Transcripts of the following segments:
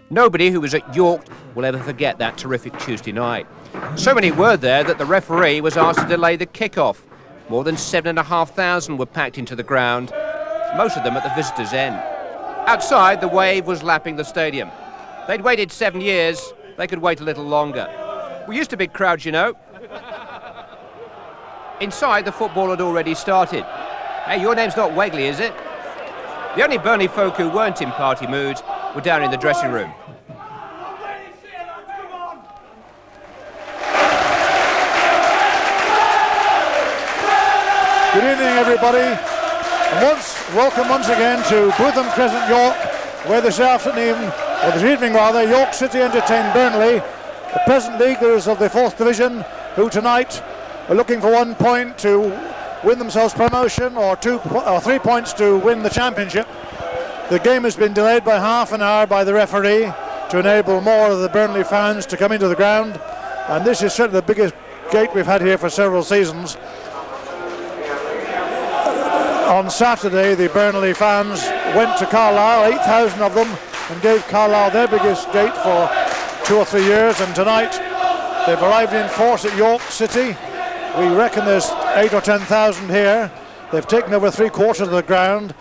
Nobody who was at York will ever forget that terrific Tuesday night. So many were there that the referee was asked to delay the kick-off. More than 7,500 were packed into the ground, most of them at the visitors' end. Outside, the wave was lapping the stadium. They'd waited 7 years, they could wait a little longer. We used to big crowds, you know. Inside, the football had already started. Hey, your name's not Wegley, is it? The only Burnley folk who weren't in party mood were down in the dressing room. Good evening, everybody, and welcome once again to Bootham Crescent, York, where this evening York City entertain Burnley, the present leaguers of the 4th Division, who tonight are looking for 1 point to win themselves promotion, or 3 points to win the championship. The game has been delayed by half an hour by the referee to enable more of the Burnley fans to come into the ground, and this is certainly the biggest gate we've had here for several seasons. On Saturday, the Burnley fans went to Carlisle, 8,000 of them, and gave Carlisle their biggest gate for 2 or 3 years, and tonight they've arrived in force at York City. We reckon there's 8 or 10,000 here. They've taken over 3/4 of the ground,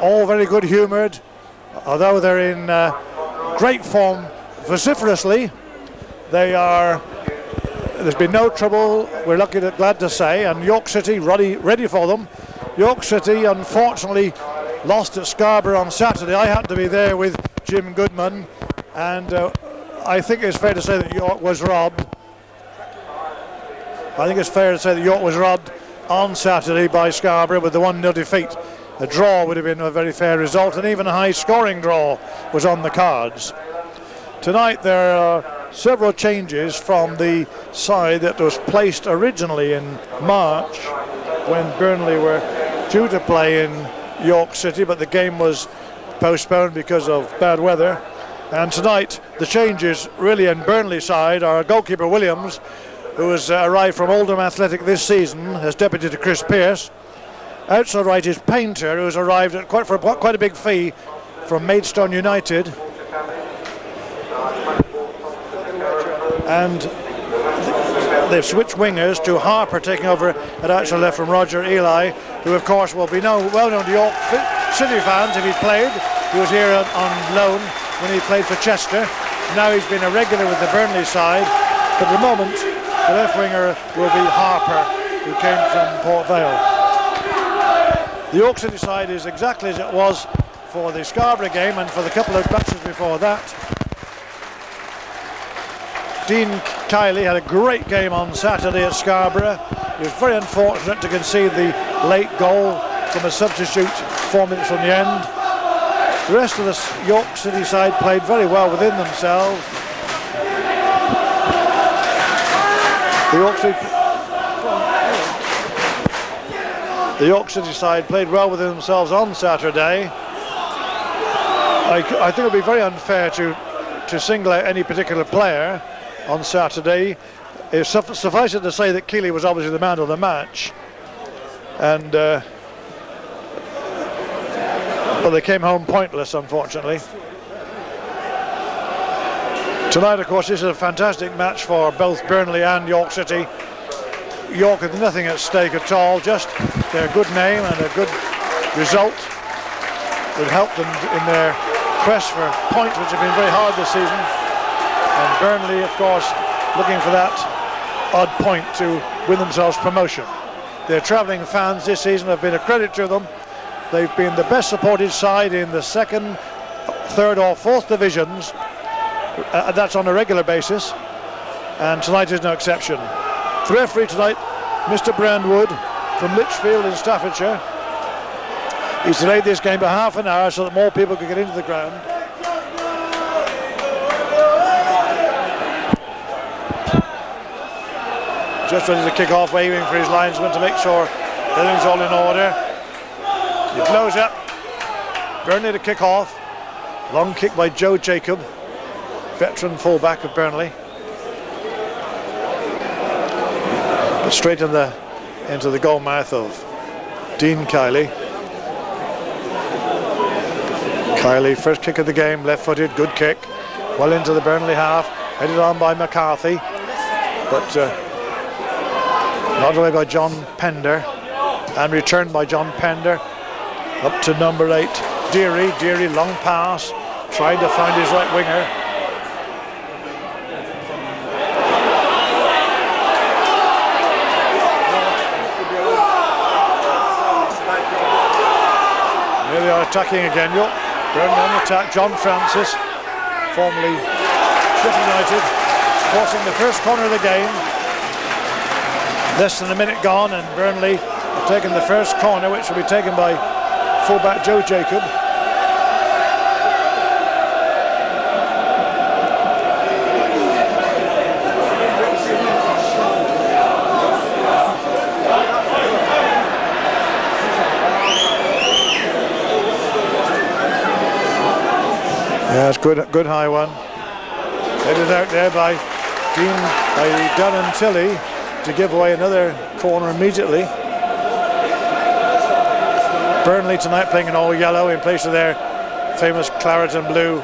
all very good humoured, although they're in great form vociferously. There's been no trouble, we're glad to say, and York City ready for them. York City unfortunately lost at Scarborough on Saturday. I happened to be there with Jim Goodman, and I think it's fair to say that York was robbed. On Saturday by Scarborough with the 1-0 defeat. A draw would have been a very fair result, and even a high-scoring draw was on the cards. Tonight there are several changes from the side that was placed originally in March when Burnley were due to play in York City, but the game was postponed because of bad weather. And tonight the changes really in Burnley side are goalkeeper Williams, who has arrived from Oldham Athletic this season as deputy to Chris Pearce. Outside right is Painter, who's arrived at quite a big fee from Maidstone United. And they've switched wingers to Harper taking over at outside left from Roger Eli, who of course will be well known to York City fans if he's played. He was here on loan when he played for Chester. Now he's been a regular with the Burnley side, but at the moment the left winger will be Harper, who came from Port Vale. The York City side is exactly as it was for the Scarborough game and for the couple of matches before that. Dean Kiley had a great game on Saturday at Scarborough. He was very unfortunate to concede the late goal from a substitute 4 minutes from the end. The rest of the York City side played very well within themselves. The York City side played well within themselves on Saturday. I think it would be very unfair to single out any particular player on Saturday. Suffice it to say that Keeley was obviously the man of the match, and but they came home pointless, unfortunately. Tonight, of course, this is a fantastic match for both Burnley and York City. York had nothing at stake at all, just their good name and a good result would help them in their quest for points, which have been very hard this season. And Burnley, of course, looking for that odd point to win themselves promotion. Their travelling fans this season have been a credit to them. They've been the best supported side in the 2nd, 3rd or 4th divisions. That's on a regular basis, and tonight is no exception. The referee tonight, Mr. Brandwood from Lichfield in Staffordshire. He's delayed this game by half an hour so that more people could get into the ground. Just ready to kick off, waving for his linesman to make sure everything's all in order. He blows up. Burnley to kick off. Long kick by Joe Jacob, veteran fullback of Burnley. Straight into the goal mouth of Dean Kiley. Kiley, first kick of the game, left-footed, good kick, well into the Burnley half, headed on by McCarthy, but knocked away by John Pender, and returned by John Pender, up to number 8, Deary. Deary, long pass, tried to find his right winger. Here they are attacking again, York. Burnley on the attack. John Francis, formerly Sheffield United, forcing the first corner of the game. Less than a minute gone, and Burnley have taken the first corner, which will be taken by fullback Joe Jacob. Yeah, it's good high one. Headed out there by Darren Tilley to give away another corner immediately. Burnley tonight playing in all yellow in place of their famous claret and blue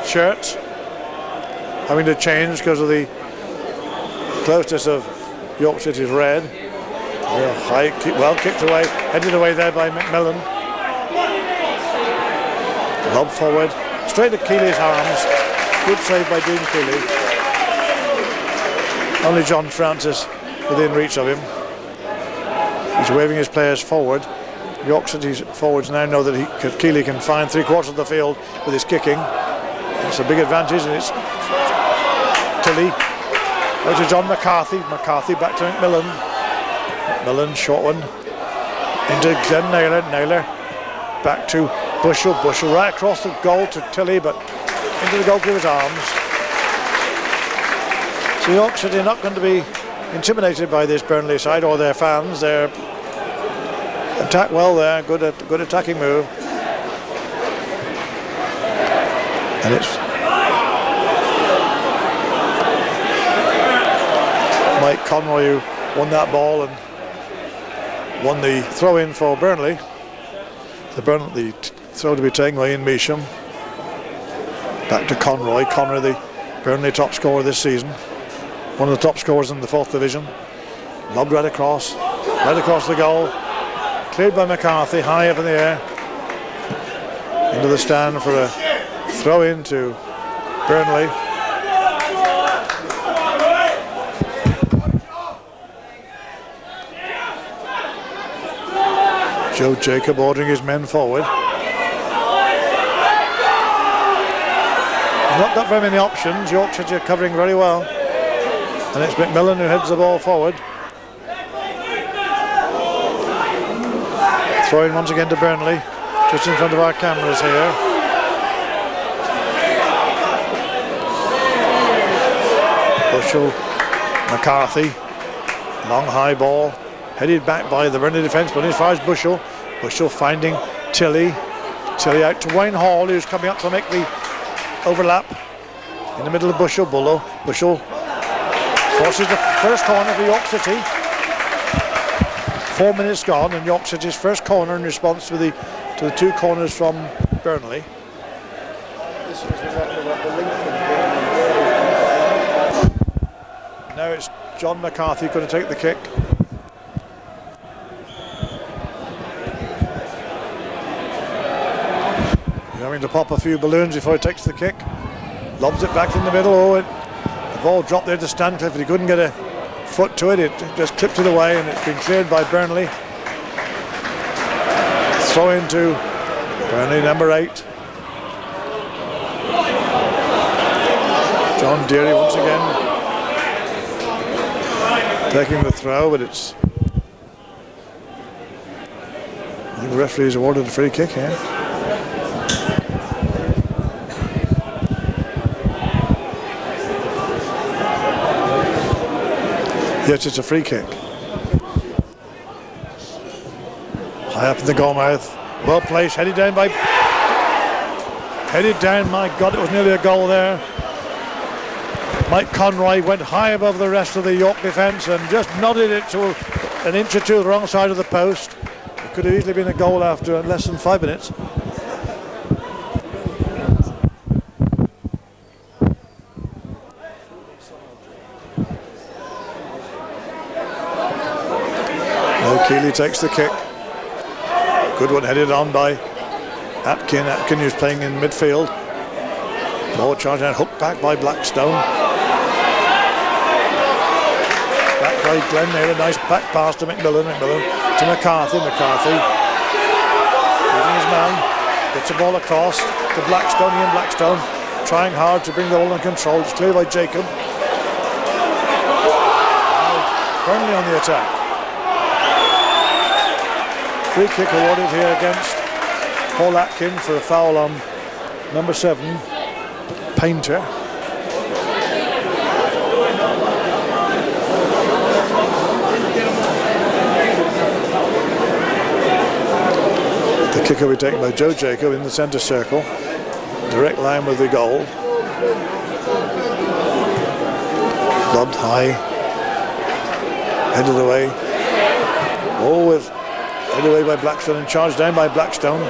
shirts, having to change because of the closeness of York City's red. High, well kicked away, headed away there by McMillan. Lob forward, straight at Keeley's arms. Good save by Dean Keeley. Only John Francis within reach of him. He's waving his players forward. York City's forwards now know that Keeley can find 3/4 of the field with his kicking. It's a big advantage, and it's Tilley out to John McCarthy. McCarthy back to McMillan. McMillan, short one into Glenn Naylor. Naylor back to Bushell. Bushell right across the goal to Tilley, but into the goalkeeper's arms. So York City are not going to be intimidated by this Burnley side or their fans. They're attack well there, good attacking move. And it's Mike Conroy who won that ball and won the throw-in for Burnley. The throw to be taken by Ian Measham. Back to Conroy. Conroy, the Burnley top scorer this season. One of the top scorers in the 4th division. Lobbed right across the goal. Cleared by McCarthy, high up in the air. Into the stand for a throw-in to Burnley. Joe Jacob ordering his men forward. Not got very many options. York City are covering very well. And it's McMillan who heads the ball forward. Throwing once again to Burnley, just in front of our cameras here. Bushell, McCarthy, long high ball, headed back by the Burnley defence, but as far as Bushell. Bushell finding Tilley. Tilley out to Wayne Hall, who's coming up to make the overlap in the middle of Bushell. Bushell forces the first corner for York City. 4 minutes gone, and York City's first corner in response to the 2 corners from Burnley. Now it's John McCarthy going to take the kick. He's having to pop a few balloons before he takes the kick. Lobs it back in the middle. The ball dropped there to Stancliffe, but he couldn't get a foot to it. It just clipped it away, and it's been cleared by Burnley. Throw into Burnley, number 8. John Deary once again taking the throw, but it's... I think the referee's awarded a free kick here. Yes, it's a free kick. High up in the goal mouth. Well placed, headed down, my God, it was nearly a goal there. Mike Conroy went high above the rest of the York defence and just nodded it to an inch or two the wrong side of the post. It could have easily been a goal after less than 5 minutes. Keeley takes the kick. Good one headed on by Atkin. Atkin who's playing in midfield. More charge and hooked back by Blackstone. Back by Glenn there, a nice back pass to McMillan. McMillan to McCarthy. McCarthy using his man. Gets the ball across to Blackstone. Ian Blackstone trying hard to bring the ball in control. It's cleared by Jacob. Burnley on the attack. Free kick awarded here against Paul Atkin for a foul on number 7, Painter. The kick will be taken by Joe Jacob in the centre circle. Direct line with the goal. Lobbed high. Headed away. Oh, with headed away by Blackstone and charged down by Blackstone.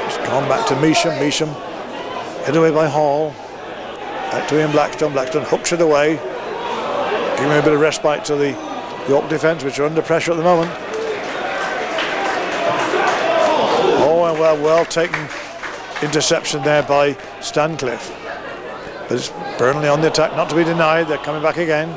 It's gone back to Measham. Measham headed away by Hall. Back to Ian Blackstone. Blackstone hooks it away. Giving a bit of respite to the York defence, which are under pressure at the moment. Oh, and well taken interception there by Stancliffe. But it's Burnley on the attack, not to be denied. They're coming back again.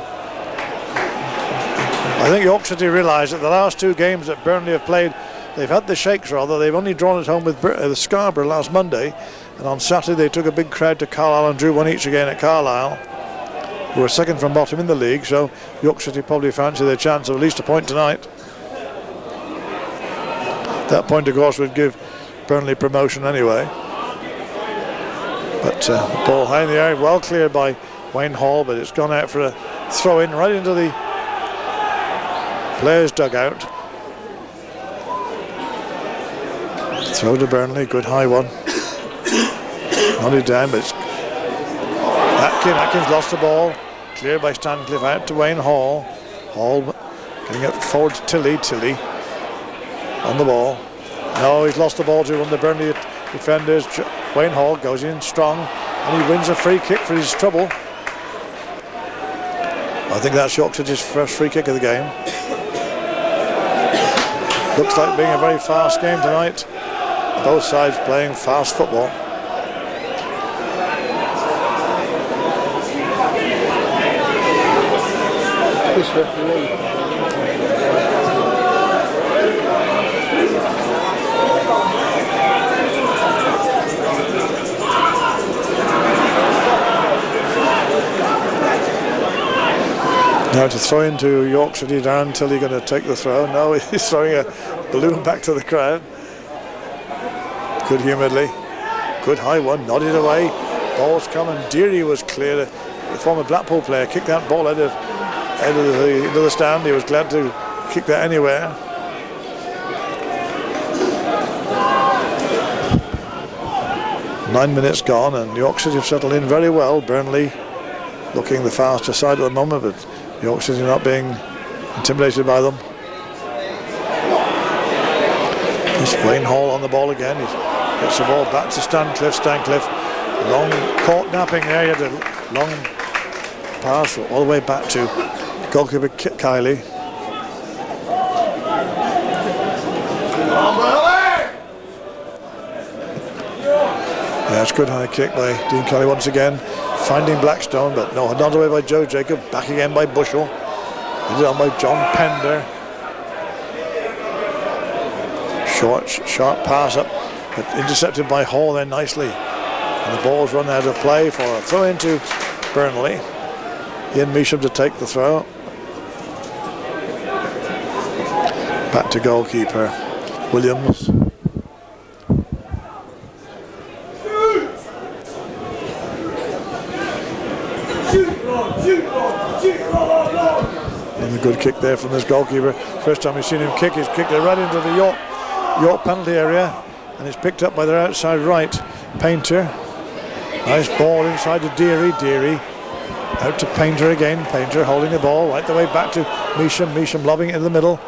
I think York City realised that the last 2 games that Burnley have played, they've had the shakes rather. They've only drawn at home with Scarborough last Monday, and on Saturday they took a big crowd to Carlisle and drew 1 each again at Carlisle, who are second from bottom in the league. So York City probably fancy their chance of at least a point tonight. That point, of course, would give Burnley promotion anyway. But ball high in the air, well cleared by Wayne Hall, but it's gone out for a throw in right into the players' dugout. Throw to Burnley, good high one. Nodded down, but it's Atkins lost the ball. Cleared by Stancliffe out to Wayne Hall. Hall getting it forward to Tilly. Tilly on the ball. No, he's lost the ball to one of the Burnley defenders. Wayne Hall goes in strong and he wins a free kick for his trouble. I think that's York City's first free kick of the game. Looks like being a very fast game tonight. Both sides playing fast football. This referee. Now to throw into York City. Darren Tilly going to take the throw. No, he's throwing a balloon back to the crowd. Good humouredly. Good high one. Nodded away. Ball's coming. Deary was clear. The former Blackpool player kicked that ball into the stand. He was glad to kick that anywhere. Nine minutes gone and York City have settled in very well. Burnley looking the faster side at the moment, but York City not being intimidated by them. It's Wayne Hall on the ball again. He gets the ball back to Stancliffe. Stancliffe, long caught napping there. He had a long pass all the way back to goalkeeper Kiley. Yeah, it's a good high kick by Dean Kelly once again, finding Blackstone, but no, not away by Joe Jacob. Back again by Bushell. Headed on by John Pender. Short, sharp pass up, but intercepted by Hall there nicely. And the ball's run out of play for a throw into Burnley. Ian Measham to take the throw. Back to goalkeeper Williams. And a good kick there from this goalkeeper. First time we've seen him kick, he's kicked it right into the York penalty area, and it's picked up by their outside right, Painter. Nice ball inside to Deary. Deary out to Painter again. Painter holding the ball right the way back to Measham. Measham lobbing it in the middle.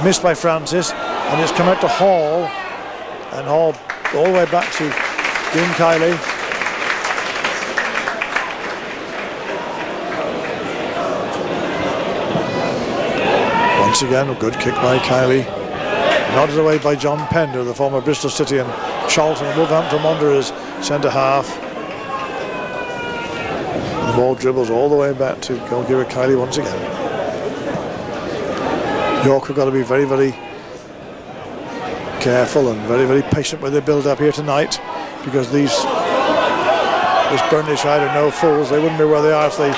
Missed by Francis, and it's come out to Hall, and Hall all the way back to Dean Kiley. Once again, a good kick by Kiley. Nodded away by John Pender, the former Bristol City and Charlton and Wolverhampton Wanderers centre half. The ball dribbles all the way back to goalkeeper Kiley once again. York have got to be very, very careful and very, very patient with their build-up here tonight, because this Burnley side are no fools. They wouldn't be where they are if they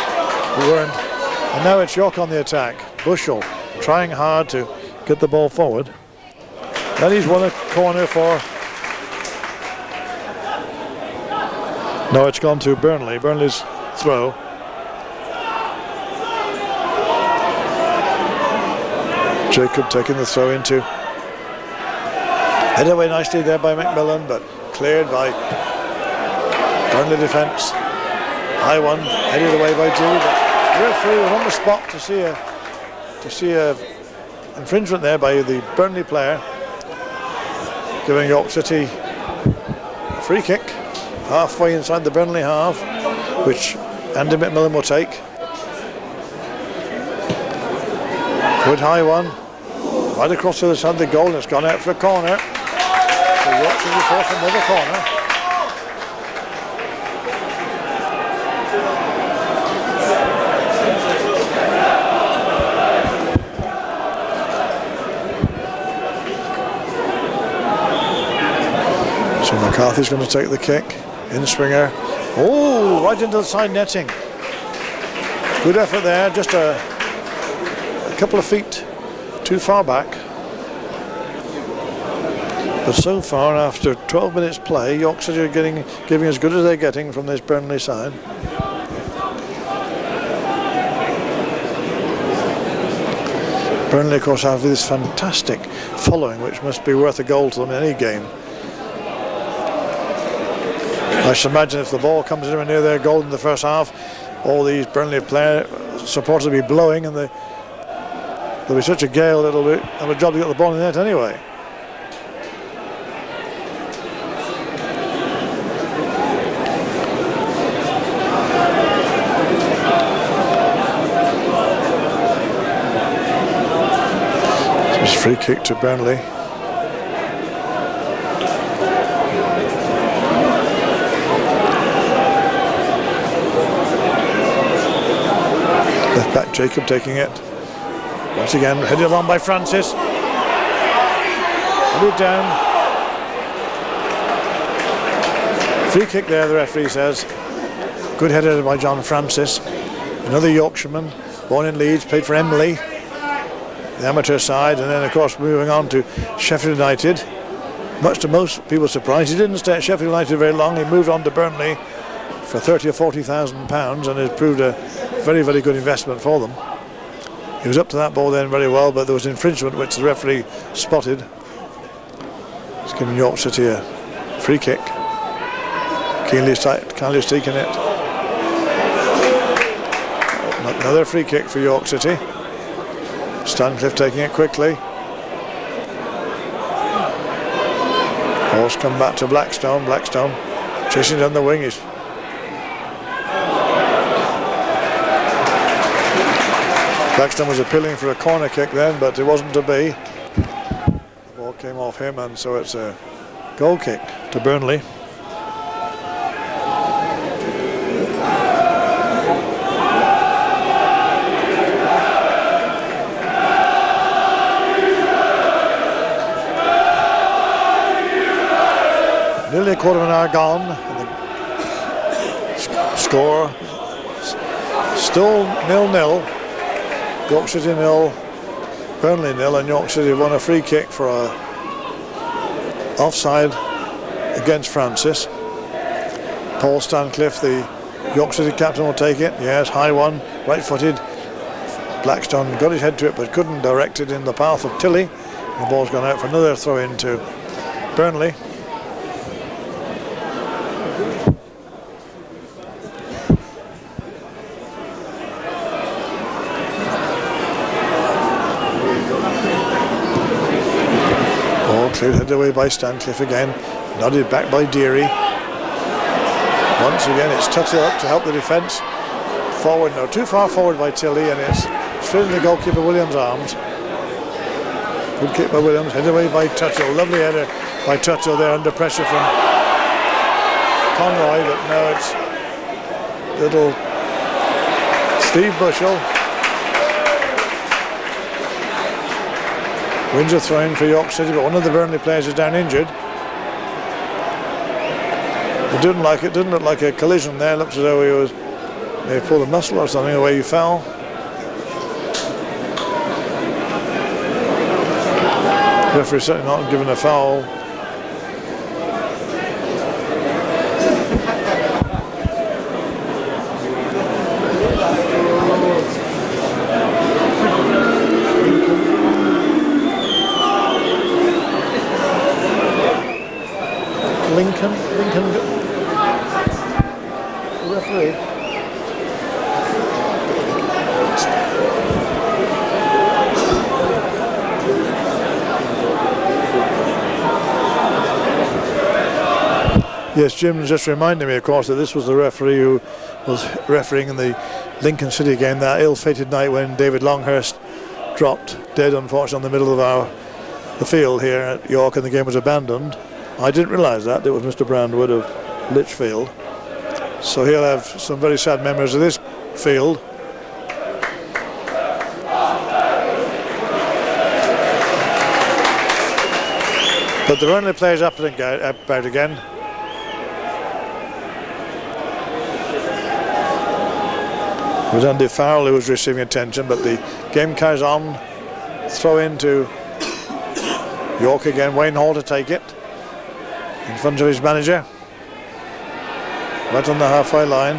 weren't. And now it's York on the attack. Bushell trying hard to get the ball forward. Then he's won a corner for... No, it's gone to Burnley. Burnley's throw. Jacob taking the throw into. Headed away nicely there by McMillan, but cleared by Burnley defence. High one, headed away by Dewey, but the referee was on the spot to see a infringement there by the Burnley player, giving York City a free kick halfway inside the Burnley half, which Andy McMillan will take. Good high one, right across to the side of the goal, and it's gone out for a corner. So York City forced another corner. So McCarthy's going to take the kick. In swinger. Oh, right into the side netting. Good effort there, just a couple of feet too far back. But so far, after 12 minutes play, York City are giving as good as they're getting from this Burnley side. Burnley, of course, have this fantastic following, which must be worth a goal to them in any game. I should imagine if the ball comes anywhere near their goal in the first half, all these Burnley supporters will be blowing, and there'll be such a gale it'll have a job to get the ball in the net anyway. So it's a free kick to Burnley. Left back Jacob taking it. Once again, headed along by Francis. Put it down. Free kick there, the referee says. Good header by John Francis. Another Yorkshireman, born in Leeds, played for Emily, the amateur side, and then of course moving on to Sheffield United. Much to most people's surprise, he didn't stay at Sheffield United very long. He moved on to Burnley for £30,000 or £40,000, and it proved a very, very good investment for them. He was up to that ball then very well, but there was infringement which the referee spotted. It's giving York City a free kick. Keeley's taking it. Another free kick for York City. Stancliffe taking it quickly. Ball's come back to Blackstone. Blackstone chasing down the wing. Blackstone was appealing for a corner kick then, but it wasn't to be. The ball came off him, and so it's a goal kick to Burnley. Nearly a quarter of an hour gone, and the score still 0-0. York City 0, Burnley 0, and York City won a free kick for a offside against Francis. Paul Stancliffe, the York City captain, will take it. Yes, high one, right-footed. Blackstone got his head to it, but couldn't direct it in the path of Tilley. The ball's gone out for another throw-in to Burnley. Cleared headed away by Stancliffe again, nodded back by Deary. Once again it's touched up to help the defence. Forward, no, too far forward by Tilley, and it's straight in the goalkeeper Williams' arms. Good kick by Williams, headed away by Tuttle. Lovely header by Tuttle there under pressure from Conroy, but no, it's little Steve Bushell. Wins a throw in for York City, but one of the Burnley players is down injured. It didn't look like a collision there. It looks as though they pulled a muscle or something the way he fell. The referee certainly not given a foul. Lincoln, the referee. Yes, Jim just reminded me, of course, that this was the referee who was refereeing in the Lincoln City game that ill-fated night when David Longhurst dropped dead, unfortunately, in the middle of the field here at York, and the game was abandoned. I didn't realise that. It was Mr. Brandwood of Lichfield. So he'll have some very sad memories of this field. But the Burnley players up and about again. It was Andy Farrell who was receiving attention, but the game carries on. Throw into York again. Wayne Hall to take it in front of his manager, right on the halfway line.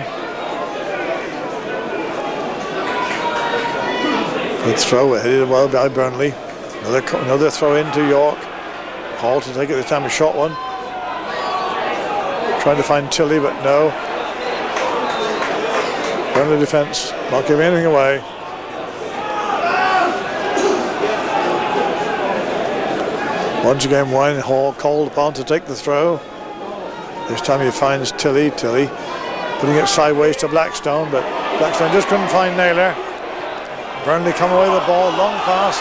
Good throw, headed well by Burnley. Another throw into York. Hall to take it this time, a short one. Trying to find Tilley, but no. Burnley defence not giving anything away. Once again, Wayne Hall called upon to take the throw. This time he finds Tilley putting it sideways to Blackstone, but Blackstone just couldn't find Naylor. Burnley come away with the ball, long pass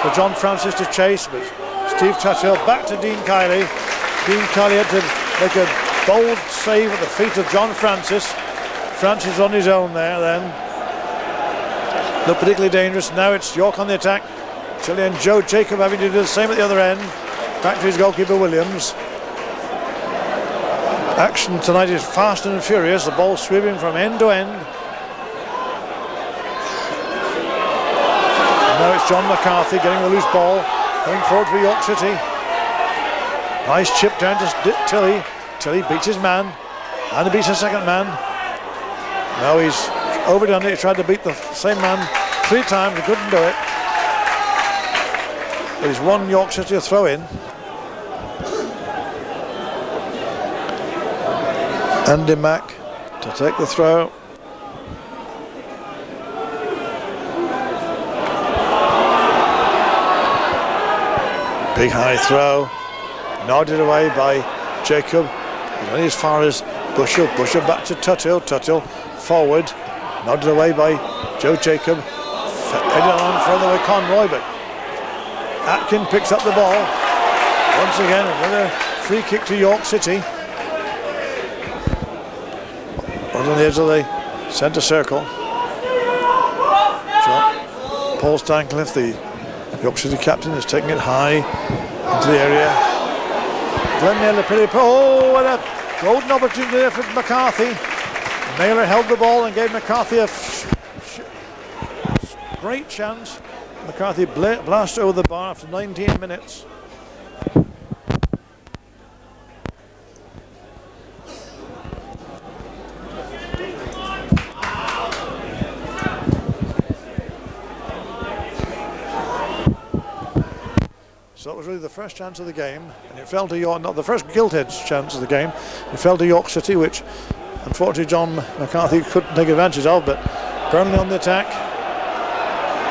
for John Francis to chase, but Steve Tuthill back to Dean Kiley. Dean Kiley had to make a bold save at the feet of John Francis. Francis on his own there then. Looked particularly dangerous. Now it's York on the attack. Tilley and Joe Jacob having to do the same at the other end. Back to his goalkeeper Williams. Action tonight is fast and furious. The ball sweeping from end to end. And now it's John McCarthy getting the loose ball. Going forward for York City. Nice chip down to Tilley. Tilley beats his man. And he beats his second man. Now he's overdone it. He tried to beat the same man 3 times. He couldn't do it. But he's won York City a throw in. Andy Mack to take the throw. Big high throw. Nodded away by Jacob. Only as far as Bushell. Bushell back to Tuthill. Tuthill forward. Nodded away by Joe Jacob. Headed on further with Conroy, but Atkin picks up the ball. Once again, another free kick to York City. Right on the edge of the centre circle. Paul Stancliffe, the York City captain, is taking it high into the area. Glenn Naylor, oh, what a golden opportunity there for McCarthy. Naylor held the ball and gave McCarthy a great chance. McCarthy blasted over the bar after 19 minutes. So it was really the first chance of the game, and it fell to York, not the first gilt-edged chance of the game. It fell to York City, which unfortunately John McCarthy couldn't take advantage of, but Burnley on the attack.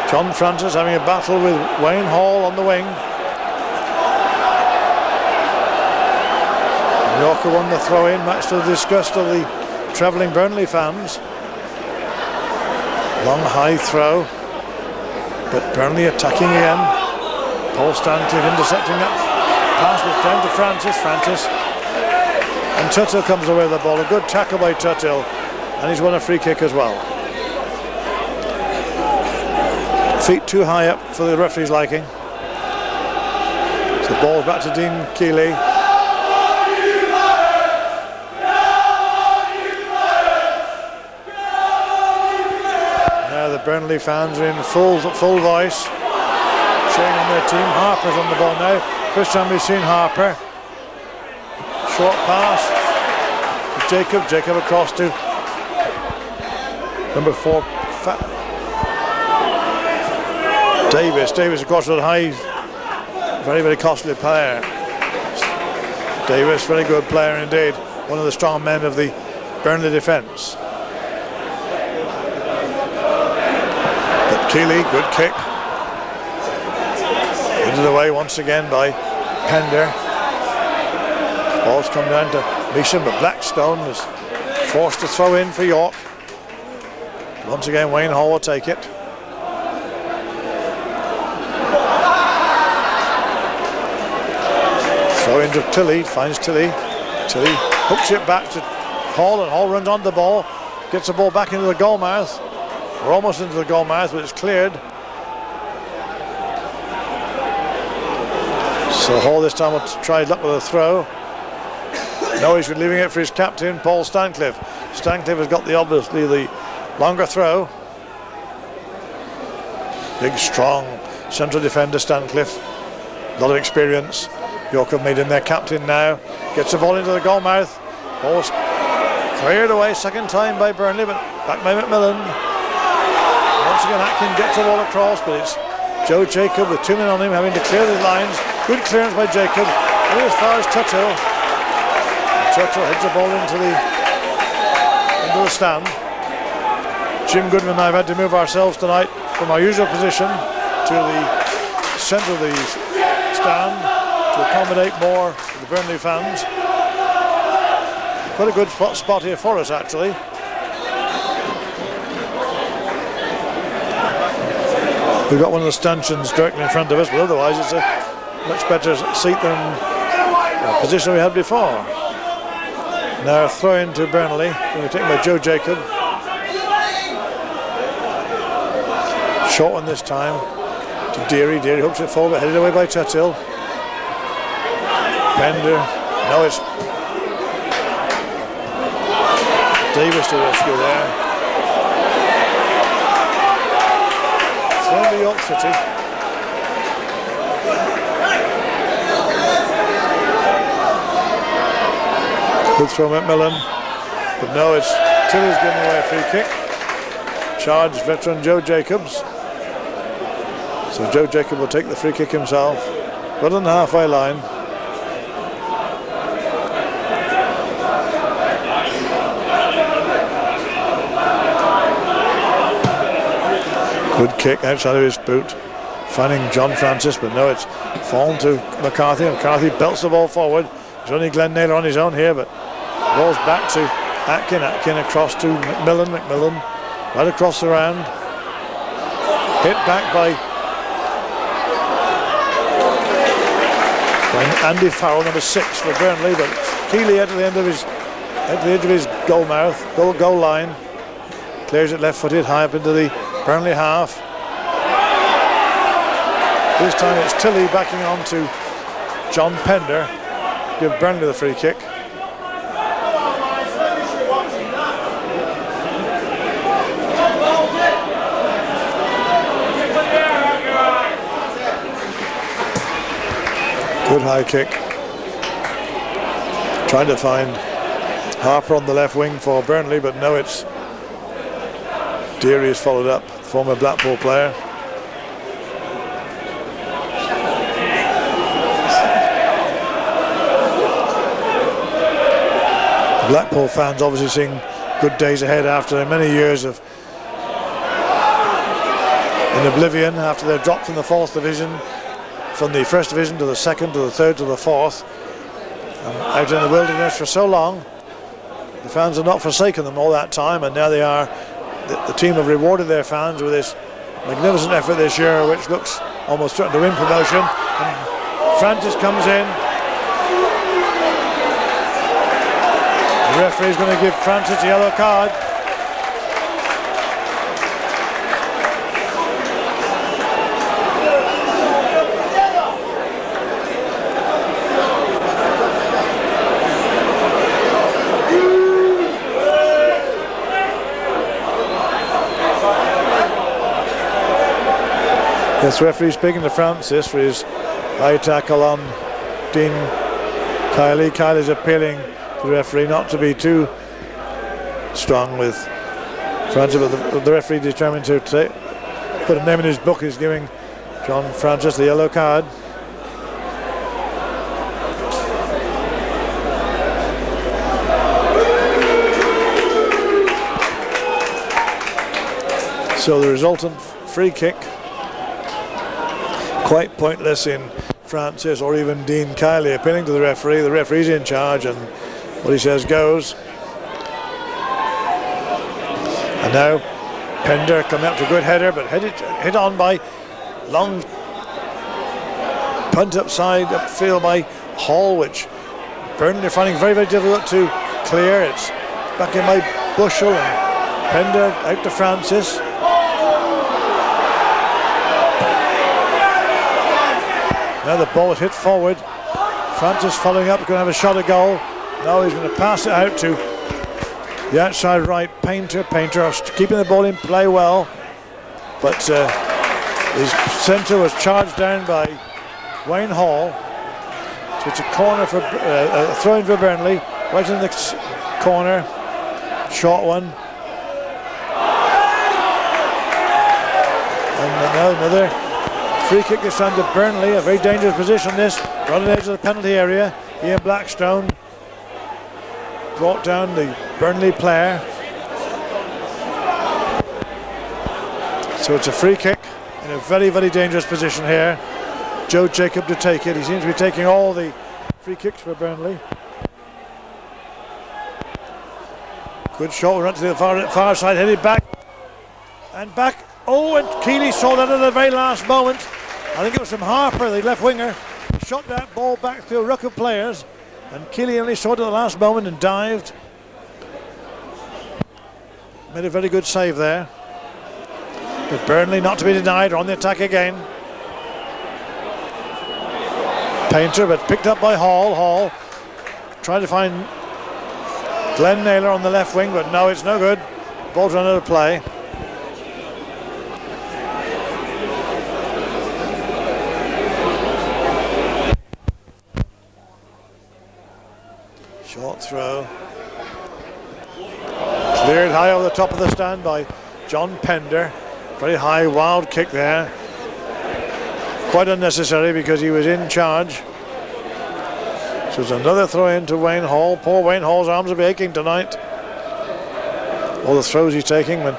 John Francis having a battle with Wayne Hall on the wing. Yorker won the throw-in, much to the disgust of the travelling Burnley fans. Long high throw, but Burnley attacking again. Paul Stancliffe intercepting that pass was down to Francis, and Tuthill comes away with the ball. A good tackle by Tuthill, and he's won a free kick as well. Feet too high up for the referee's liking. So the ball's back to Dean Keeley. Now the Burnley fans are in full voice, cheering on their team. Harper's on the ball now. First time we've seen Harper. Short pass to Jacob across to number 4 Davis across to the high. Very, very costly player. Davis, very good player indeed. One of the strong men of the Burnley defence. But Keeley, good kick. Into the way once again by Pender. Ball's come down to Measham, but Blackstone is forced to throw in for York. Once again, Wayne Hall will take it. Throw into Tilley, finds Tilley. Tilley hooks it back to Hall, and Hall runs on the ball, gets the ball back into the goal mouth. We're almost into the goal mouth, but it's cleared. So Hall this time will try luck with a throw. No, he's leaving it for his captain, Paul Stancliffe. Stancliffe has got obviously the longer throw. Big, strong central defender, Stancliffe. A lot of experience. York have made him their captain now. Gets the ball into the goal mouth. Ball's cleared away second time by Burnley, but back by McMillan. Once again, Atkin gets the ball across, but it's Joe Jacob with 2 men on him, having to clear the lines. Good clearance by Jacob. And as far as Tuthill. Tuthill heads the ball into the stand. Jim Goodman and I have had to move ourselves tonight from our usual position to the centre of the stand to accommodate more of the Burnley fans. Quite a good spot here for us, actually. We've got one of the stanchions directly in front of us, but otherwise it's a much better seat than the position we had before. Now a throw in to Burnley, going to be taken by Joe Jacob. Short one this time to Deary. Deary hooks it forward, headed away by Tuthill. Pender. No, it's Davis to the rescue there. Thrown to York City. Good throw McMillan, but no, it's Tilley's giving away a free kick. Charged veteran Joe Jacobs. So Joe Jacob will take the free kick himself. Right on the halfway line. Good kick outside of his boot, finding John Francis, but no, it's fallen to McCarthy. McCarthy belts the ball forward. There's only Glenn Naylor on his own here, but the ball's back to Atkin. Atkin across to McMillan. McMillan right across the round. Hit back by Andy Farrell, number 6 for Burnley, but Keeley at the end of his goal mouth, goal line. Clears it left-footed high up into the Burnley half. This time it's Tilley backing on to John Pender. Give Burnley the free kick. Good high kick. Trying to find Harper on the left wing for Burnley, but no, it's Deary is followed up, former Blackpool player. Blackpool fans obviously seeing good days ahead after many years of in oblivion, after their drop from the 4th division, from the 1st division to the 2nd to the 3rd to the 4th, out in the wilderness for so long. The fans have not forsaken them all that time, and now they are. The team have rewarded their fans with this magnificent effort this year, which looks almost certain to win promotion. And Francis comes in. The referee's going to give Francis a yellow card. Yes, referee speaking to Francis for his high tackle on Dean Kiley. Kiley's appealing to the referee not to be too strong with Francis, but the referee determined to put a name in his book. He's giving John Francis the yellow card. So the resultant free kick, quite pointless in Francis or even Dean Kiley appealing to the referee. The referee's in charge and what he says goes. And now Pender coming up to a good header, but hit on by long punt upfield by Hall, which Burnley are finding very, very difficult to clear. It's back in by Bushell and Pender out to Francis. Now the ball is hit forward. Francis following up, going to have a shot at goal. Now he's going to pass it out to the outside right, Painter keeping the ball in play well. But his centre was charged down by Wayne Hall. So it's a corner for a throw-in for Burnley. Right in the corner, short one. And now another free kick is down to Burnley, a very dangerous position this, right on the edge of the penalty area. Ian Blackstone brought down the Burnley player. So it's a free kick in a very, very dangerous position here. Joe Jacob to take it. He seems to be taking all the free kicks for Burnley. Good shot, run to the far side, headed back and back. Oh, and Keeley saw that at the very last moment. I think it was from Harper, the left winger. He shot that ball back through a ruck of players, and Keeley only saw it at the last moment and dived. Made a very good save there. But Burnley not to be denied, on the attack again. Painter, but picked up by Hall. Hall trying to find Glenn Naylor on the left wing, but no, it's no good. Ball's run out of play. Short throw. Cleared high over the top of the stand by John Pender. Very high, wild kick there. Quite unnecessary because he was in charge. So it's another throw in to Wayne Hall. Poor Wayne Hall's arms will be aching tonight. All the throws he's taking. When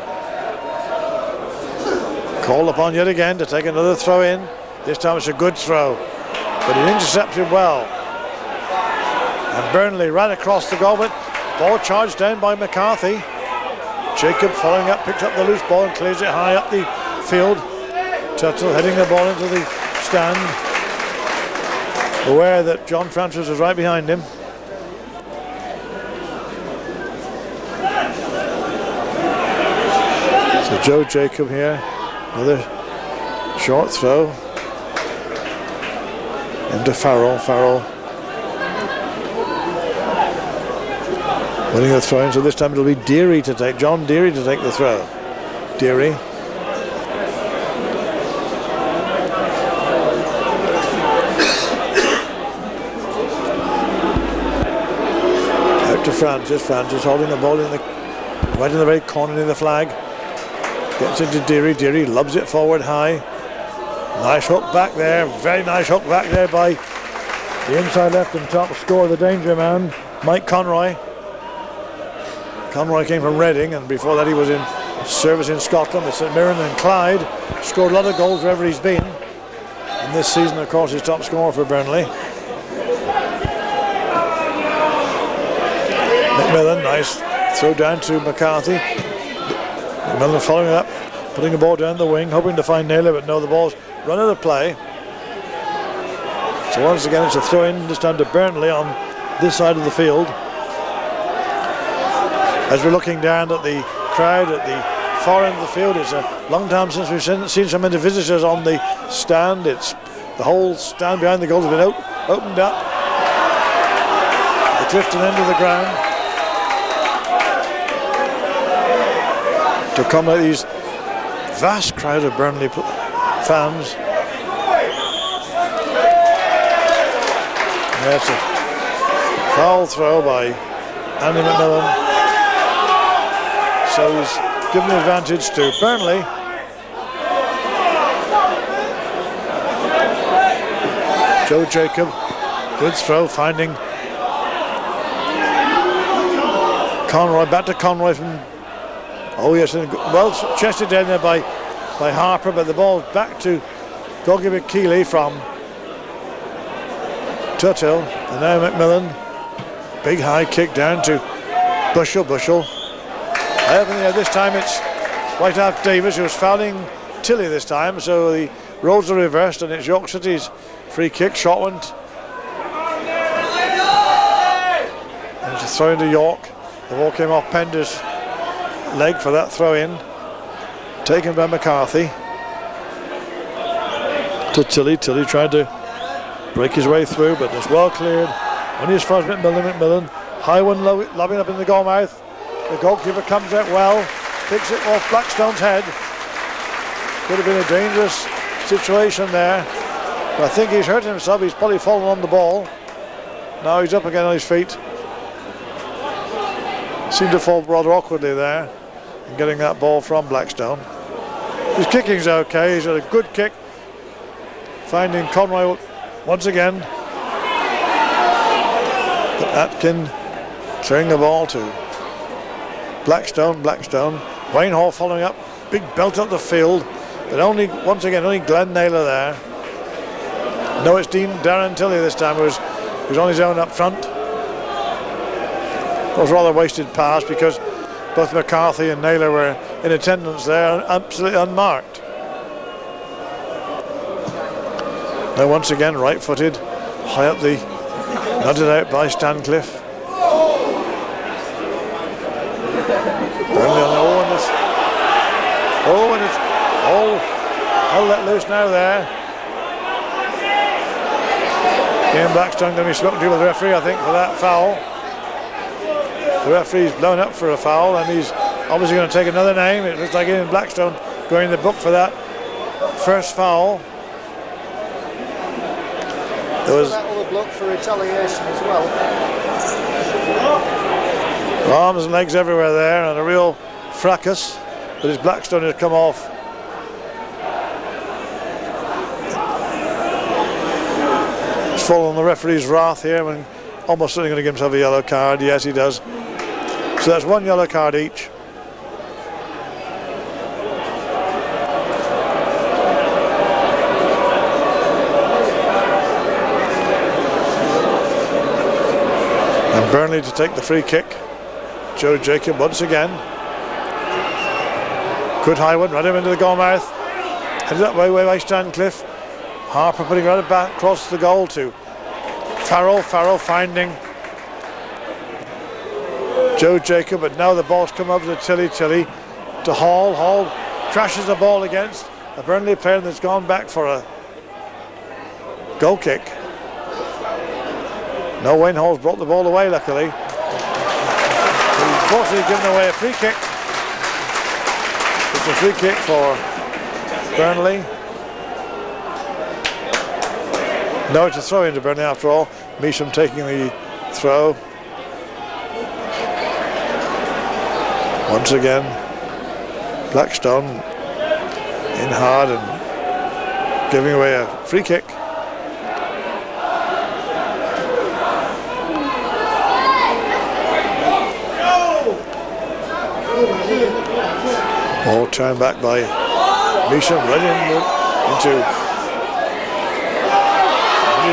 called upon yet again to take another throw in. This time it's a good throw, but he intercepted well. And Burnley right across the goal, but ball charged down by McCarthy. Jacob following up, picks up the loose ball and clears it high up the field. Tuttle heading the ball into the stand, aware that John Francis was right behind him. So Joe Jacob here, another short throw into Farrell. Farrell winning the throw in, so this time it'll be Deary to take, John Deary to take the throw. Deary. Out to Francis. Francis holding the ball in the right in the very corner near the flag. Gets into Deary. Deary lobs it forward high. Nice hook back there. Very nice hook back there by the inside left and top scorer, the danger man, Mike Conroy. Conroy came from Reading, and before that he was in service in Scotland with St Mirren and Clyde. Scored a lot of goals wherever he's been. And this season, of course, he's top scorer for Burnley. McMillan, nice throw down to McCarthy. McMillan following up, putting the ball down the wing, hoping to find Naylor, but no, the ball's run out of play. So once again it's a throw in this time to Burnley on this side of the field. As we're looking down at the crowd at the far end of the field, it's a long time since we've seen so many visitors on the stand. It's the whole stand behind the goal has been opened up. The Clifton end of the ground to accommodate these vast crowd of Burnley fans. That's a foul throw by Andy McMillan. So he's given the advantage to Burnley. Joe Jacob, good throw, finding Conroy, back to Conroy from, oh yes, well chested down there by Harper, but the ball back to goalkeeper Keeley from Tuthill, and now McMillan, big high kick down to Bushell. This time it's White Half Davis who's fouling Tilly this time, so the roles are reversed and it's York City's free kick, shot one. And it's a throw into York. The ball came off Pender's leg for that throw in, taken by McCarthy to Tilly. Tilly tried to break his way through, but it's well cleared. Only as far as McMillan. High one lobbing up in the goal mouth. The goalkeeper comes out well, picks it off Blackstone's head. Could have been a dangerous situation there. But I think he's hurt himself. He's probably fallen on the ball. Now he's up again on his feet. Seemed to fall rather awkwardly there in getting that ball from Blackstone. His kicking's okay. He's had a good kick, finding Conroy once again. But Atkin throwing the ball to Blackstone. Wayne Hall following up, big belt up the field, but only Glenn Naylor there. No, it's Darren Tilly this time who's on his own up front. It was a rather wasted pass because both McCarthy and Naylor were in attendance there, absolutely unmarked. Now once again right-footed, high up the, nodded out by Stancliffe. Burnley on the and it's all let loose now there. Ian Blackstone going to be spoken to by the referee, I think, for that foul. The referee's blown up for a foul, and he's obviously going to take another name. It looks like Ian Blackstone going in the book for that first foul. There was that other block for retaliation as well. Arms and legs everywhere there, and a real fracas. But his Blackstone has come off. He's fallen on the referee's wrath here, and almost certainly going to give himself a yellow card. Yes, he does. So that's one yellow card each. And Burnley to take the free kick. Joe Jacob once again. Good high one, right into the goal mouth. Headed that way by Stancliffe. Harper putting right back across the goal to Farrell. Farrell finding Joe Jacob, but now the ball's come over to Tilly to Hall. Hall crashes the ball against a Burnley player that's gone back for a goal kick. No, Wayne Hall's brought the ball away, luckily. He's fortunately given away a free kick. It's a free kick for Burnley. No, it's a throw into Burnley after all. Measham taking the throw. Once again, Blackstone in hard and giving away a free kick. Ball turned back by Measham, right into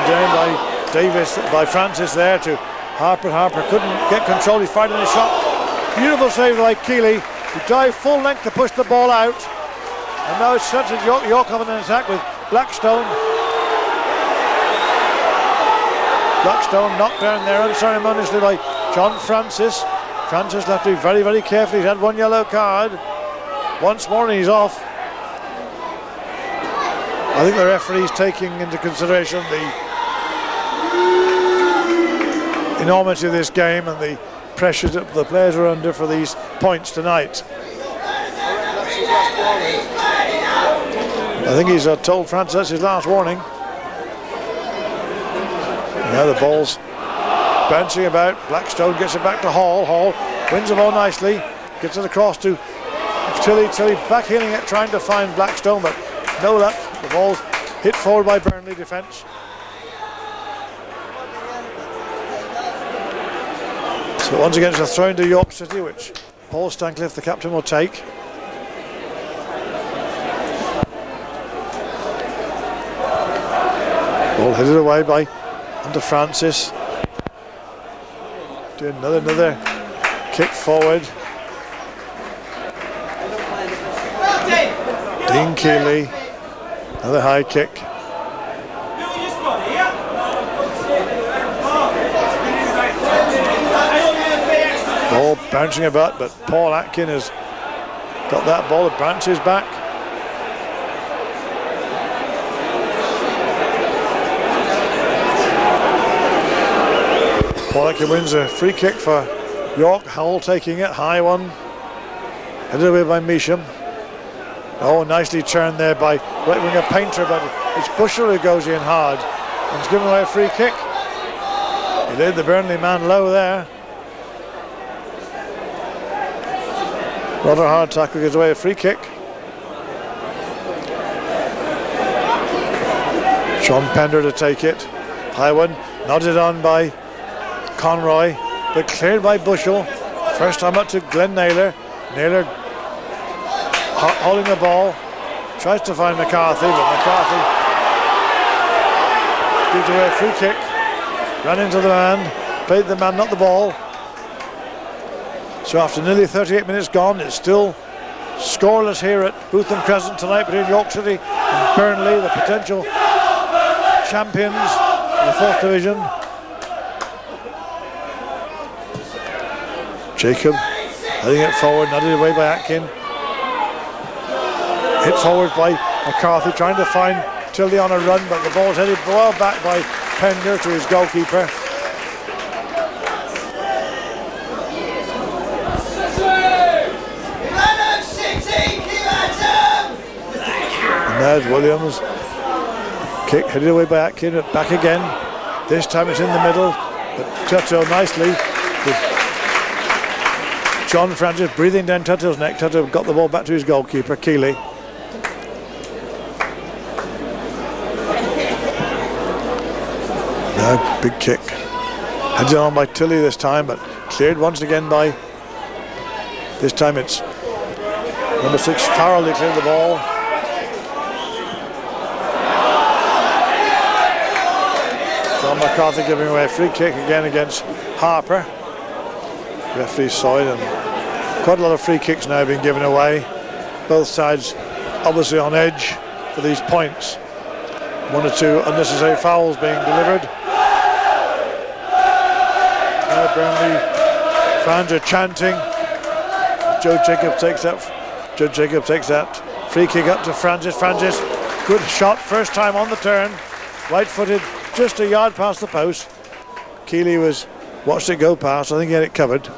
down by Davis, by Francis there to Harper. Harper couldn't get control. He's fighting a shot. Beautiful save by Keeley. He dived full length to push the ball out. And now it's such a York up in an attack with Blackstone. Blackstone knocked down there unceremoniously by John Francis. Francis left to be very, very careful. He's had one yellow card. Once more and he's off. I think the referee's taking into consideration the enormity of this game and the pressures that the players are under for these points tonight. I think he's told Francis that's his last warning. Now the ball's bouncing about. Blackstone gets it back to Hall. Hall wins the ball nicely. Gets it across to Tilly. Tilly backheeling it, trying to find Blackstone, but no luck. The ball's hit forward by Burnley defence. So once again it's a throw into York City, which Paul Stancliffe, the captain, will take. Ball headed away by under Francis. Do another kick forward. Dean Keeley, another high kick. Ball bouncing about, but Paul Atkin has got that ball. It bounces back. Paul Atkin wins a free kick for York. Hull taking it, high one. Headed away by Measham. Oh, nicely turned there by right winger Painter, but it's Bushell who goes in hard and he's given away a free kick. He laid the Burnley man low there. Rather hard tackle, gives away a free kick. Sean Pender to take it. High one, nodded on by Conroy, but cleared by Bushell. First time up to Glenn Naylor. Naylor holding the ball, tries to find McCarthy, but McCarthy gives away a free kick. Ran into the man, played the man, not the ball. So after nearly 38 minutes gone, it's still scoreless here at Bootham Crescent tonight between York City and Burnley, the potential champions of the 4th Division. Jacob heading it forward, nodded away by Atkin. Hit forward by McCarthy, trying to find Tildy on a run, but the ball's headed well back by Pender to his goalkeeper. And there's Williams. Kick headed away by Atkin, but back again. This time it's in the middle, but Tuttle nicely with John Francis breathing down Tuttle's neck. Tuttle got the ball back to his goalkeeper, Keeley. Now, big kick. Headed on by Tilly this time, but cleared once again by, this time it's number 6 Farrell who cleared the ball. John McCarthy giving away a free kick again against Harper. Referee saw it, and quite a lot of free kicks now being given away. Both sides obviously on edge for these points. 1 or 2 unnecessary fouls being delivered. Now Burnley fans are chanting. Joe Jacob takes that free kick up to Francis. Francis, good shot, first time on the turn, right-footed, just a yard past the post. Keeley watched it go past. I think he had it covered.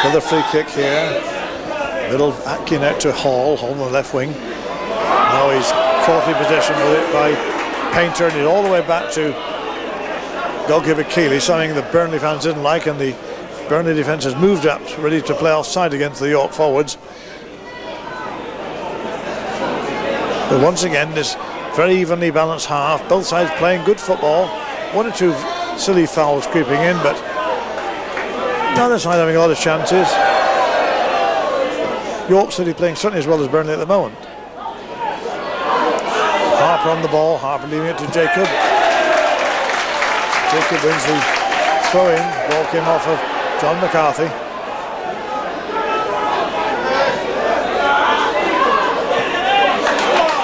Another free kick here. Middle, Atkin out to Hall on the left wing. Now he's caught in possession with it by Painter, and it all the way back to goalkeeper Keeley, something the Burnley fans didn't like, and the Burnley defence has moved up, ready to play offside against the York forwards. But once again, this very evenly balanced half, both sides playing good football. 1 or 2 silly fouls creeping in, but neither side having a lot of chances. York City playing certainly as well as Burnley at the moment. Harper on the ball, Harper leaving it to Jacob. Jacob wins the throw in, ball came off of John McCarthy.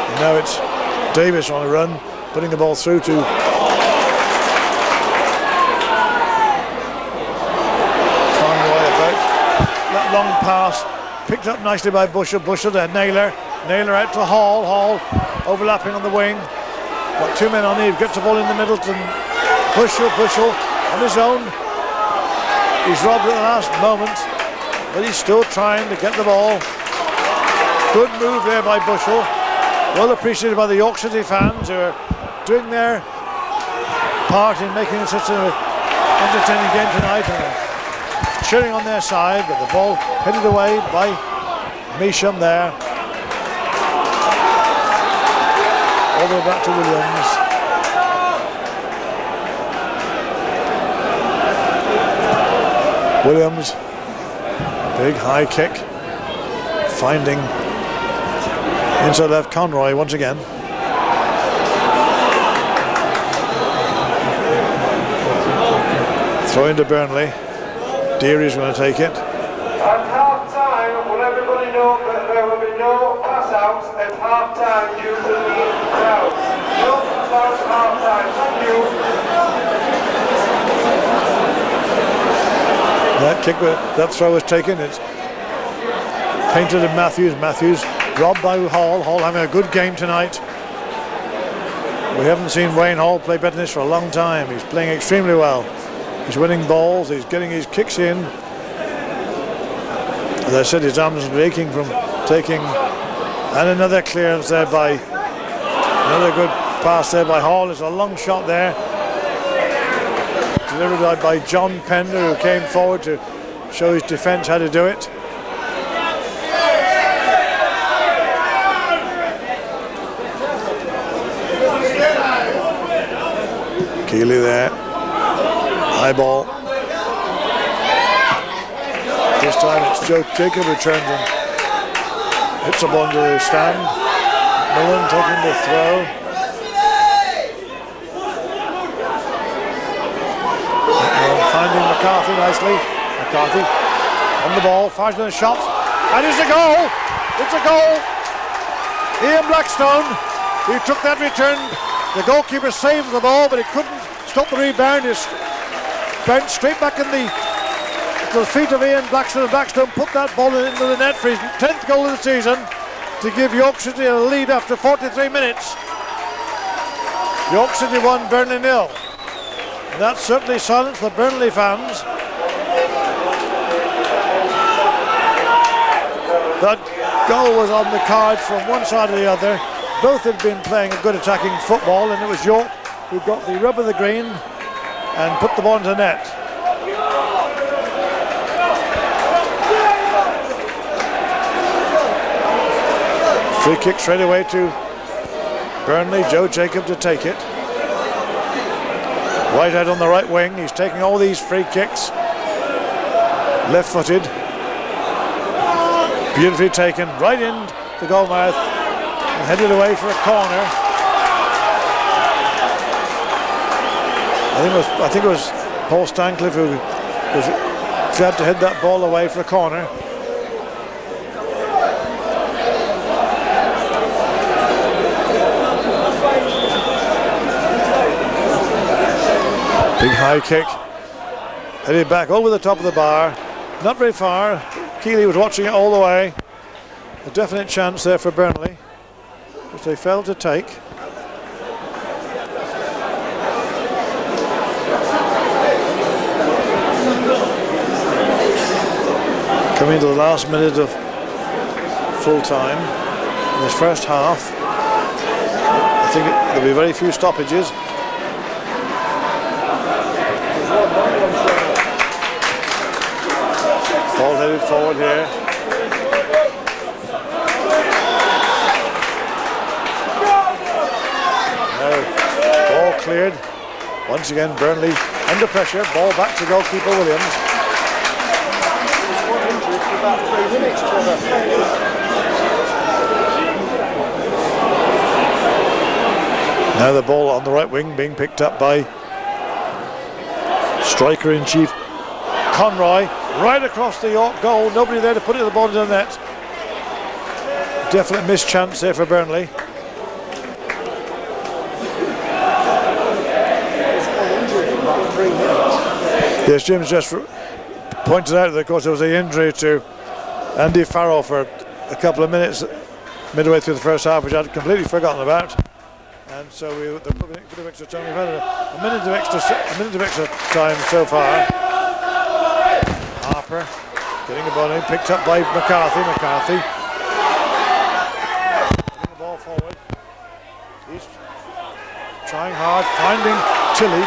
And now it's Davis on a run, putting the ball through to Conroy about. That long pass picked up nicely by Bushell. Bushell to Naylor. Naylor out to Hall. Hall overlapping on the wing. Got two men on him. Gets the ball in the middle to Bushell on his own. He's robbed at the last moment, but he's still trying to get the ball. Good move there by Bushell. Well appreciated by the York City fans who are doing their part in making it such an entertaining game tonight, and cheering on their side, but the ball headed away by Measham there. All the way back to Williams. Williams, big high kick, finding inside left Conroy once again. Throw into Burnley. Deary's going to take it. At half time, will everybody know that there will be no pass outs at half time due to the crowd? No pass outs at half time. Thank you. That throw was taken. It's painted at Matthews. Matthews robbed by Hall. Hall having a good game tonight. We haven't seen Wayne Hall play better than this for a long time. He's playing extremely well. He's winning balls. He's getting his kicks in. As I said, his arms are aching from taking. And another clearance there by. Another good pass there by Hall. It's a long shot there. Delivered by John Pender, who came forward to show his defence how to do it. Keeley there. High ball. This time it's Joe Jacob who turns and hits the ball into the stand. Millen taking the throw. Finding McCarthy nicely. McCarthy on the ball, fires in the shot, and it's a goal! It's a goal! Ian Blackstone, who took that return. The goalkeeper saved the ball, but he couldn't stop the rebound. It's bounced straight back in the feet of Ian Blackstone, and Blackstone put that ball into the net for his 10th goal of the season to give York City a lead after 43 minutes. York City 1, Burnley 0. And that certainly silenced the Burnley fans. That goal was on the cards from one side or the other. Both had been playing a good attacking football, and it was York who got the rub of the green and put the ball into net. Free kick straight away to Burnley. Joe Jacob to take it. Whitehead on the right wing. He's taking all these free kicks. Left-footed. Beautifully taken right in the goal mouth and headed away for a corner. I think it was Paul Stancliffe who was glad to head that ball away for a corner. Big high kick, headed back over the top of the bar, not very far. Keeley was watching it all the way. A definite chance there for Burnley, which they failed to take. Coming to the last minute of full time in this first half. I think there'll be very few stoppages. Ball headed forward here. Now, ball cleared. Once again, Burnley under pressure. Ball back to goalkeeper Williams. pitch, Trevor. Now the ball on the right wing being picked up by striker-in-chief Conroy, right across the York goal. Nobody there to put it the ball into the net. Definite missed chance there for Burnley. Yes, Jim's just pointed out that, of course, there was an injury to Andy Farrell for a couple of minutes midway through the first half, which I'd completely forgotten about. And so there will be a bit of extra time. We've had a minute of extra time so far. Harper getting the ball in, picked up by McCarthy. Putting the ball forward. He's trying hard, finding Tilly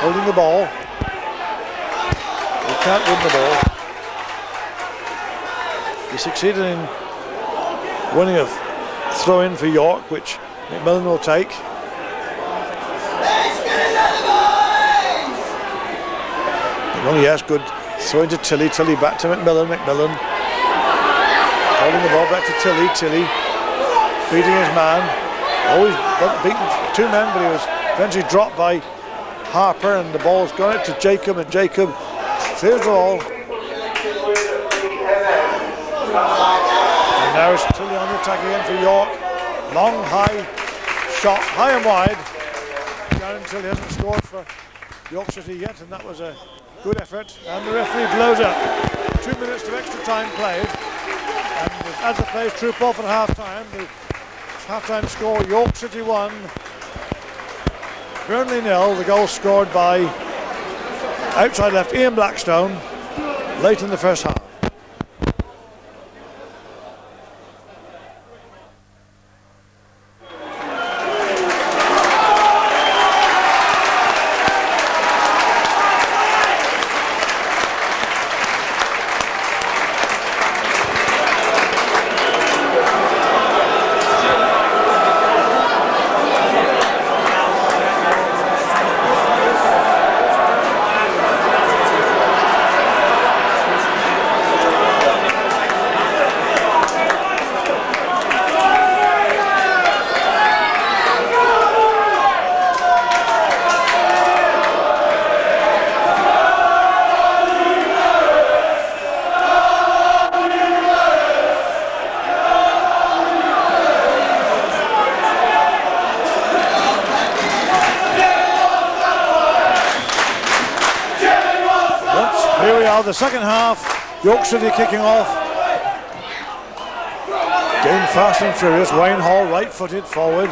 holding the ball. He can't win the ball. He succeeded in winning a throw in for York, which McMillan will take. Oh yes, good throw into Tilly back to McMillan. Holding the ball back to Tilly beating his man. Always beaten two men, but he was eventually dropped by Harper, and the ball's gone out to Jacob, and Jacob clears the ball. And now it's Tilly on the attack again for York. Long, high shot, high and wide. Down until he hasn't scored for York City yet, and that was a good effort. And the referee blows up. 2 minutes of extra time played. And as the players troop off at half-time, the half-time score, York City 1, Burnley 0. The goal scored by outside left Ian Blackstone late in the first half. The second half, York City kicking off. Game fast and furious. Wayne Hall right-footed forward.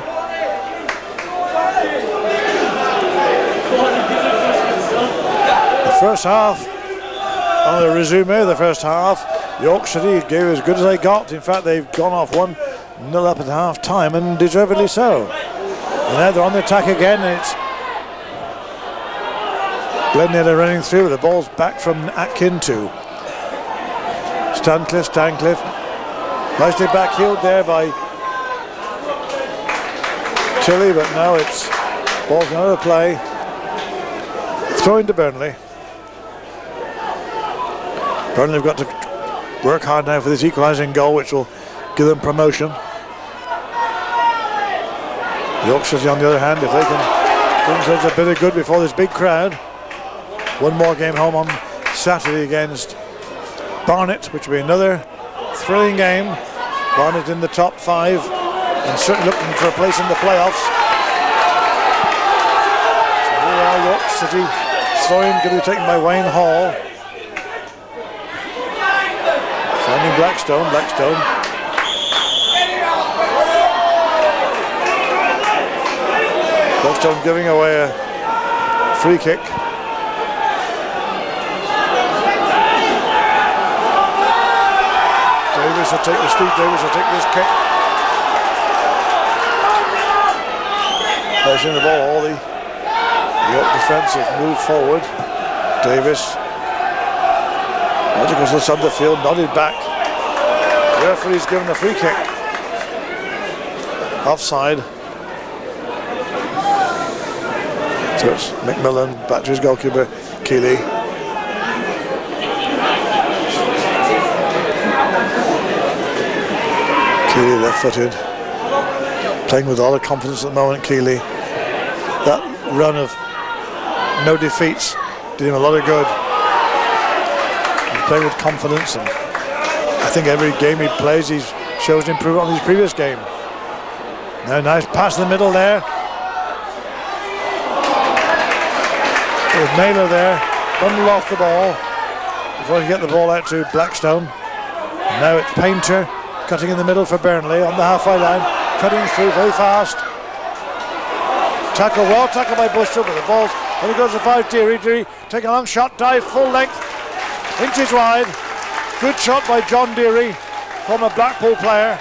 The first half, on the resume of the first half, York City gave as good as they got. In fact, they've gone off 1-0 up at half time, and deservedly so. And now they're on the attack again, and it's Glenelg running through. The ball's back from Atkin to Stancliffe. Nicely backheeled there by Tilly, but now it's ball's out of play. Throw into Burnley. Burnley have got to work hard now for this equalising goal, which will give them promotion. York City, on the other hand, if they can do themselves a bit of good before this big crowd. One more game home on Saturday against Barnet, which will be another thrilling game. Barnet in the top 5 and certainly looking for a place in the playoffs. So here are York City. Throw-in going to be taken by Wayne Hall. Finding Blackstone. Blackstone giving away a free kick. Davis will take this kick. Placing the ball, all the York defence have moved forward. Davis, right across the centre of the field, nodded back. The referee's given a free kick. Offside. So it's McMillan back to his goalkeeper, Keeley. Keeley left-footed, playing with a lot of confidence at the moment. Keeley, that run of no defeats did him a lot of good. He's playing with confidence, and I think every game he plays he shows an improvement on his previous game. Now nice pass in the middle there. With Naylor there, bundled off the ball before he get the ball out to Blackstone. Now it's Painter cutting in the middle for Burnley on the halfway line, cutting through very fast. Tackle, well tackled by Bushell, but the ball's when he goes to 5. Deary taking a long shot, dive full length, inches wide. Good shot by John Deary, former Blackpool player.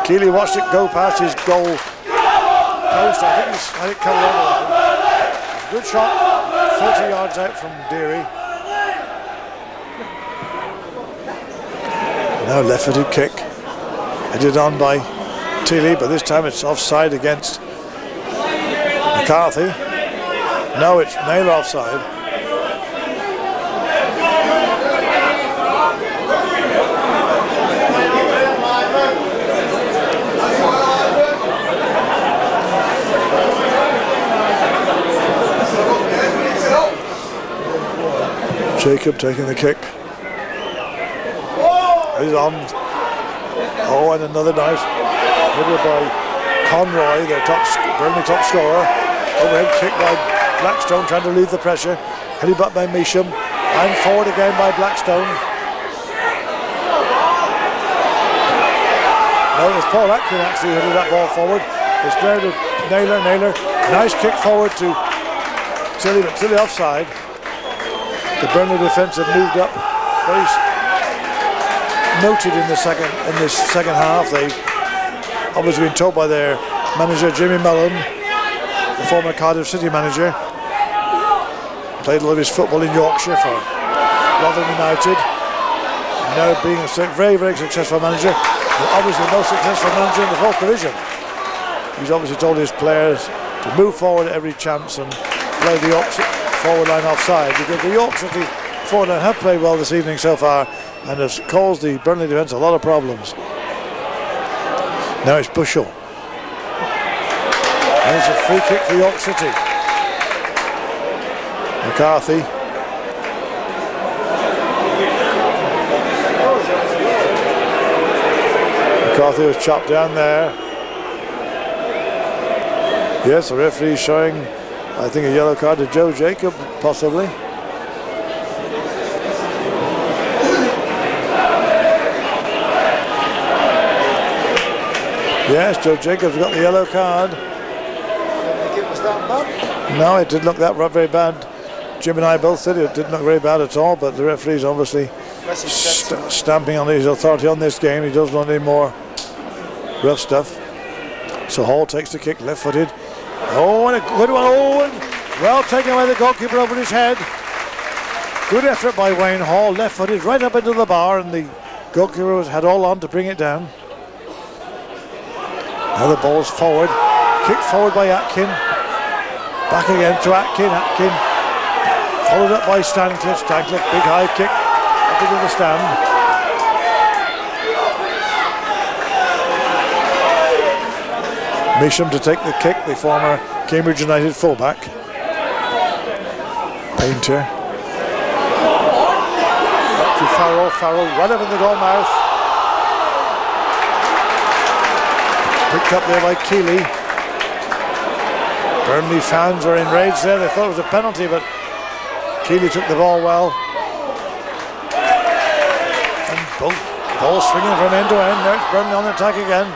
Keeley watched it go past his goal post. I think he's had it covered over. Good shot, 30 yards out from Deary. Now left-footed kick, headed on by Tilly, but this time it's offside against McCarthy. No, it's Naylor offside. Jacob taking the kick. He's on. Oh, and another nice header by Conroy, the Burnley top scorer. Overhead kick by Blackstone, trying to relieve the pressure. Headed back by Measham, and forward again by Blackstone. No, it was Paul Atkin actually who headed that ball forward. It's there to Naylor. Nice kick forward to Tilly, but Tilly offside. The Burnley defence have moved up very noted in this second half. They've obviously been told by their manager Jimmy Mellon, the former Cardiff City manager, played a lot of his football in Yorkshire for Rotherham United, and now being a very, very successful manager, but obviously the most successful manager in the 4th division. He's obviously told his players to move forward at every chance and play the Yorkshire forward line offside, because the York City forward line have played well this evening so far and has caused the Burnley defence a lot of problems. Now it's Bushell. And it's a free kick for York City. McCarthy. McCarthy was chopped down there. Yes, the referee showing, I think, a yellow card to Joe Jacob, possibly. Yes, Joe Jacobs got the yellow card. I didn't think it was that bad. No, it didn't look that very bad. Jim and I both said it didn't look very bad at all, but the referee's obviously stamping on his authority on this game. He doesn't want any more rough stuff. So Hall takes the kick, left-footed. Oh, and a good one. Oh, and well taken by the goalkeeper over his head. Good effort by Wayne Hall, left-footed right up into the bar, and the goalkeeper had all on to bring it down. Now the ball's forward, kicked forward by Atkin, back again to Atkin, followed up by Stancliffe, big high kick up into the stand. Measham to take the kick, the former Cambridge United fullback. Painter. Up to Farrell right up in the goal mouth. Picked up there by Keeley. Burnley fans were enraged there. They thought it was a penalty, but Keeley took the ball well. And both balls swinging from end to end. There's Burnley on the attack again.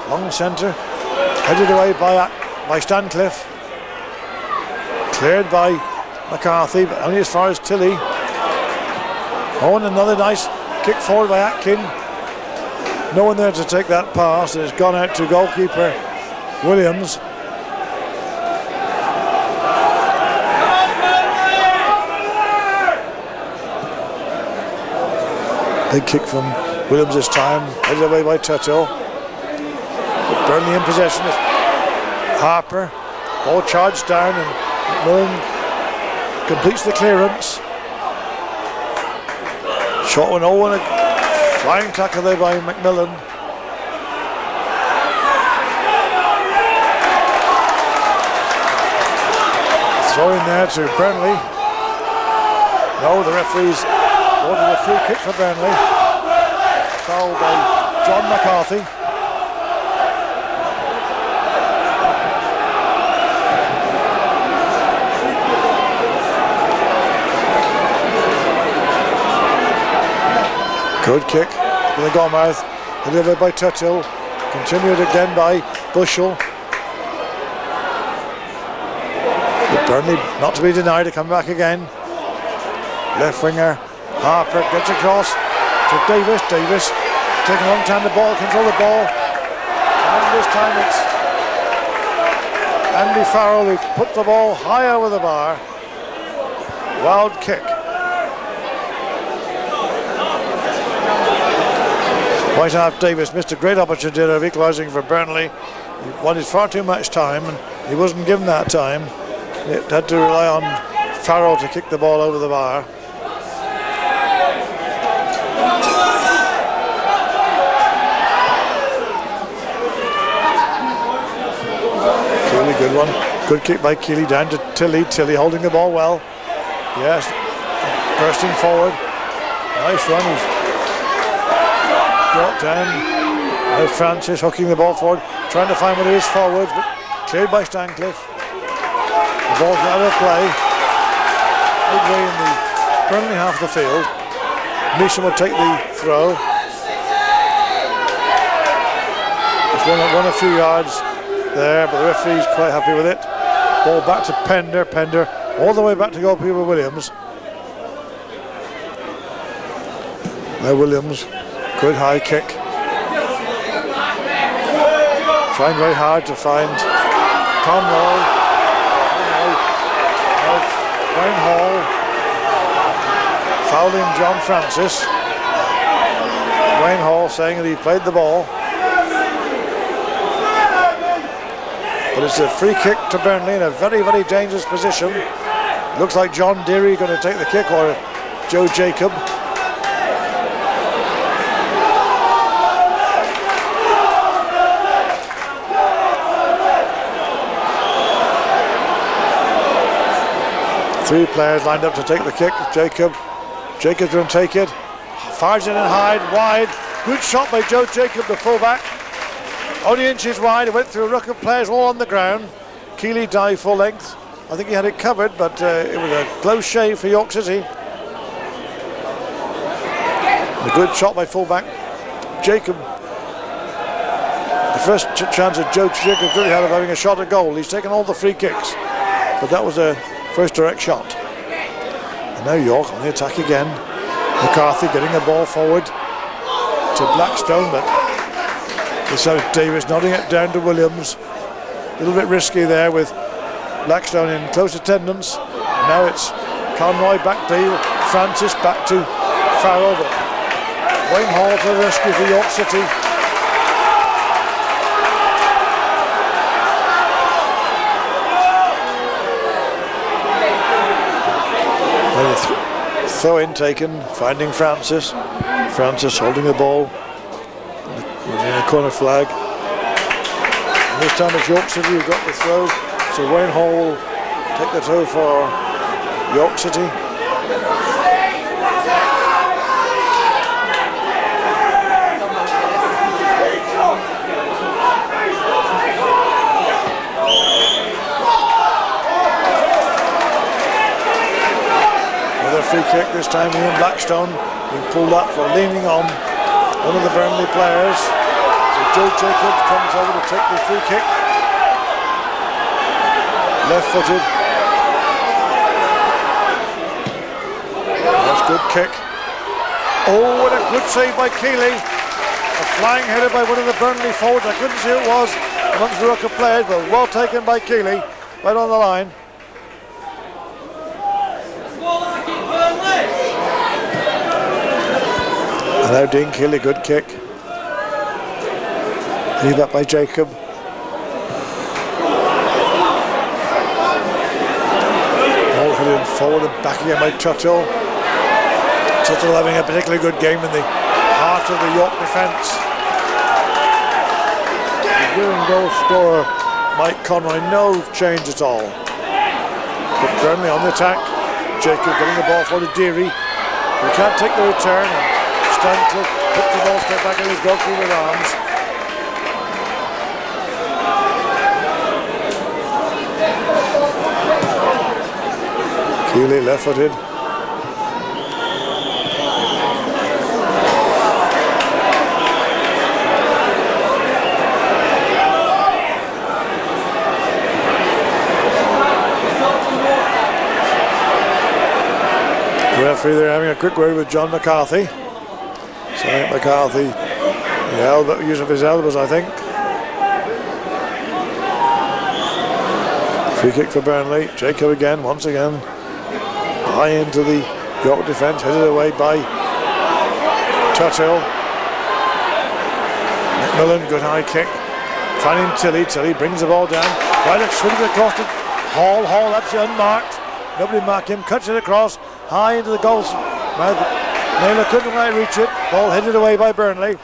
Long centre. Headed away by Stancliffe. Cleared by McCarthy, but only as far as Tilly. Oh, and another nice kick forward by Atkin. No one there to take that pass, and it's gone out to goalkeeper Williams. Big kick from Williams this time, headed away by Tuttle. But Burnley in possession. Harper, ball charged down, and McMillan completes the clearance. Short one, oh, and a Flying tackle there by McMillan. Throw in there to Burnley. No, the referee's ordered a free kick for Burnley. Foul by John McCarthy. Good kick to the Gomez, delivered by Tuttle, continued again by Bushell. But Burnley not to be denied to come back again. Left winger Harper gets across to Davis. Davis taking a long time, the ball, control the ball. And this time it's Andy Farrell who put the ball high over the bar. Wild kick. White half Davis missed a great opportunity of equalising for Burnley. He wanted far too much time and he wasn't given that time. He had to rely on Farrell to kick the ball over the bar. Keeley, good one. Good kick by Keeley down to Tilly. Tilly holding the ball well. Yes, bursting forward. Nice run. He's brought down. Now Francis hooking the ball forward, trying to find one of his forwards, but cleared by Stancliffe. The ball's out of play. Midway in the Burnley half of the field. Neeson will take the throw. It's won a few yards there, but the referee's quite happy with it. Ball back to Pender. Pender all the way back to goalkeeper Williams. Now Williams, good high kick. Trying very hard to find Conroy. Wayne Hall fouling John Francis. Wayne Hall saying that he played the ball. But it's a free kick to Burnley in a very, very dangerous position. Looks like John Deary going to take the kick, or Joe Jacob. Three players lined up to take the kick. Jacob's going to take it. Fires it in wide. Good shot by Joe Jacob, the fullback. Only inches wide. It went through a ruck of players all on the ground. Keeley dived full length. I think he had it covered, but it was a close shave for York City. A good shot by fullback Jacob. The first chance that Joe Jacob really had of having a shot at goal. He's taken all the free kicks, but that was a first direct shot. And now York on the attack again. McCarthy getting the ball forward to Blackstone, but this out Davis nodding it down to Williams. A little bit risky there with Blackstone in close attendance. And now it's Conroy back to Francis, back to Farrell. But Wayne Hall to the rescue for York City. Throw in taken, finding Francis. Francis holding the ball. Using a corner flag. And this time it's York City who got the throw. So Wayne Hall will take the throw for York City. Free kick this time. Ian Blackstone being pulled up for leaning on one of the Burnley players. So Joe Jacobs comes over to take the free kick. Left footed. That's a good kick. Oh, what a good save by Keeley. A flying header by one of the Burnley forwards. I couldn't see who it was amongst the ruck of players, but well taken by Keeley. Right on the line. And now Dean Keeley, good kick. Leave up by Jacob. Ball headed forward and back again by Tuttle. Tuttle having a particularly good game in the half left of the York defence. The winning goal scorer, Mike Conroy, no change at all. But Burnley on the attack. Jacob getting the ball for the Deary. He can't take the return, and Stancliffe puts the ball straight back in his goalkeeper's arms. Keeley left-footed. The referee there having a quick word with John McCarthy. So I think McCarthy using his elbows, I think. Free kick for Burnley. Jacob again, once again. High into the York defence, headed away by Tuthill. McMillan, good high kick. Finding Tilly. Tilly brings the ball down. Right, it swings across to Hall. Hall absolutely unmarked. Nobody marked him. Cuts it across. High into the goals. Naylor couldn't quite reach it. Ball headed away by Burnley.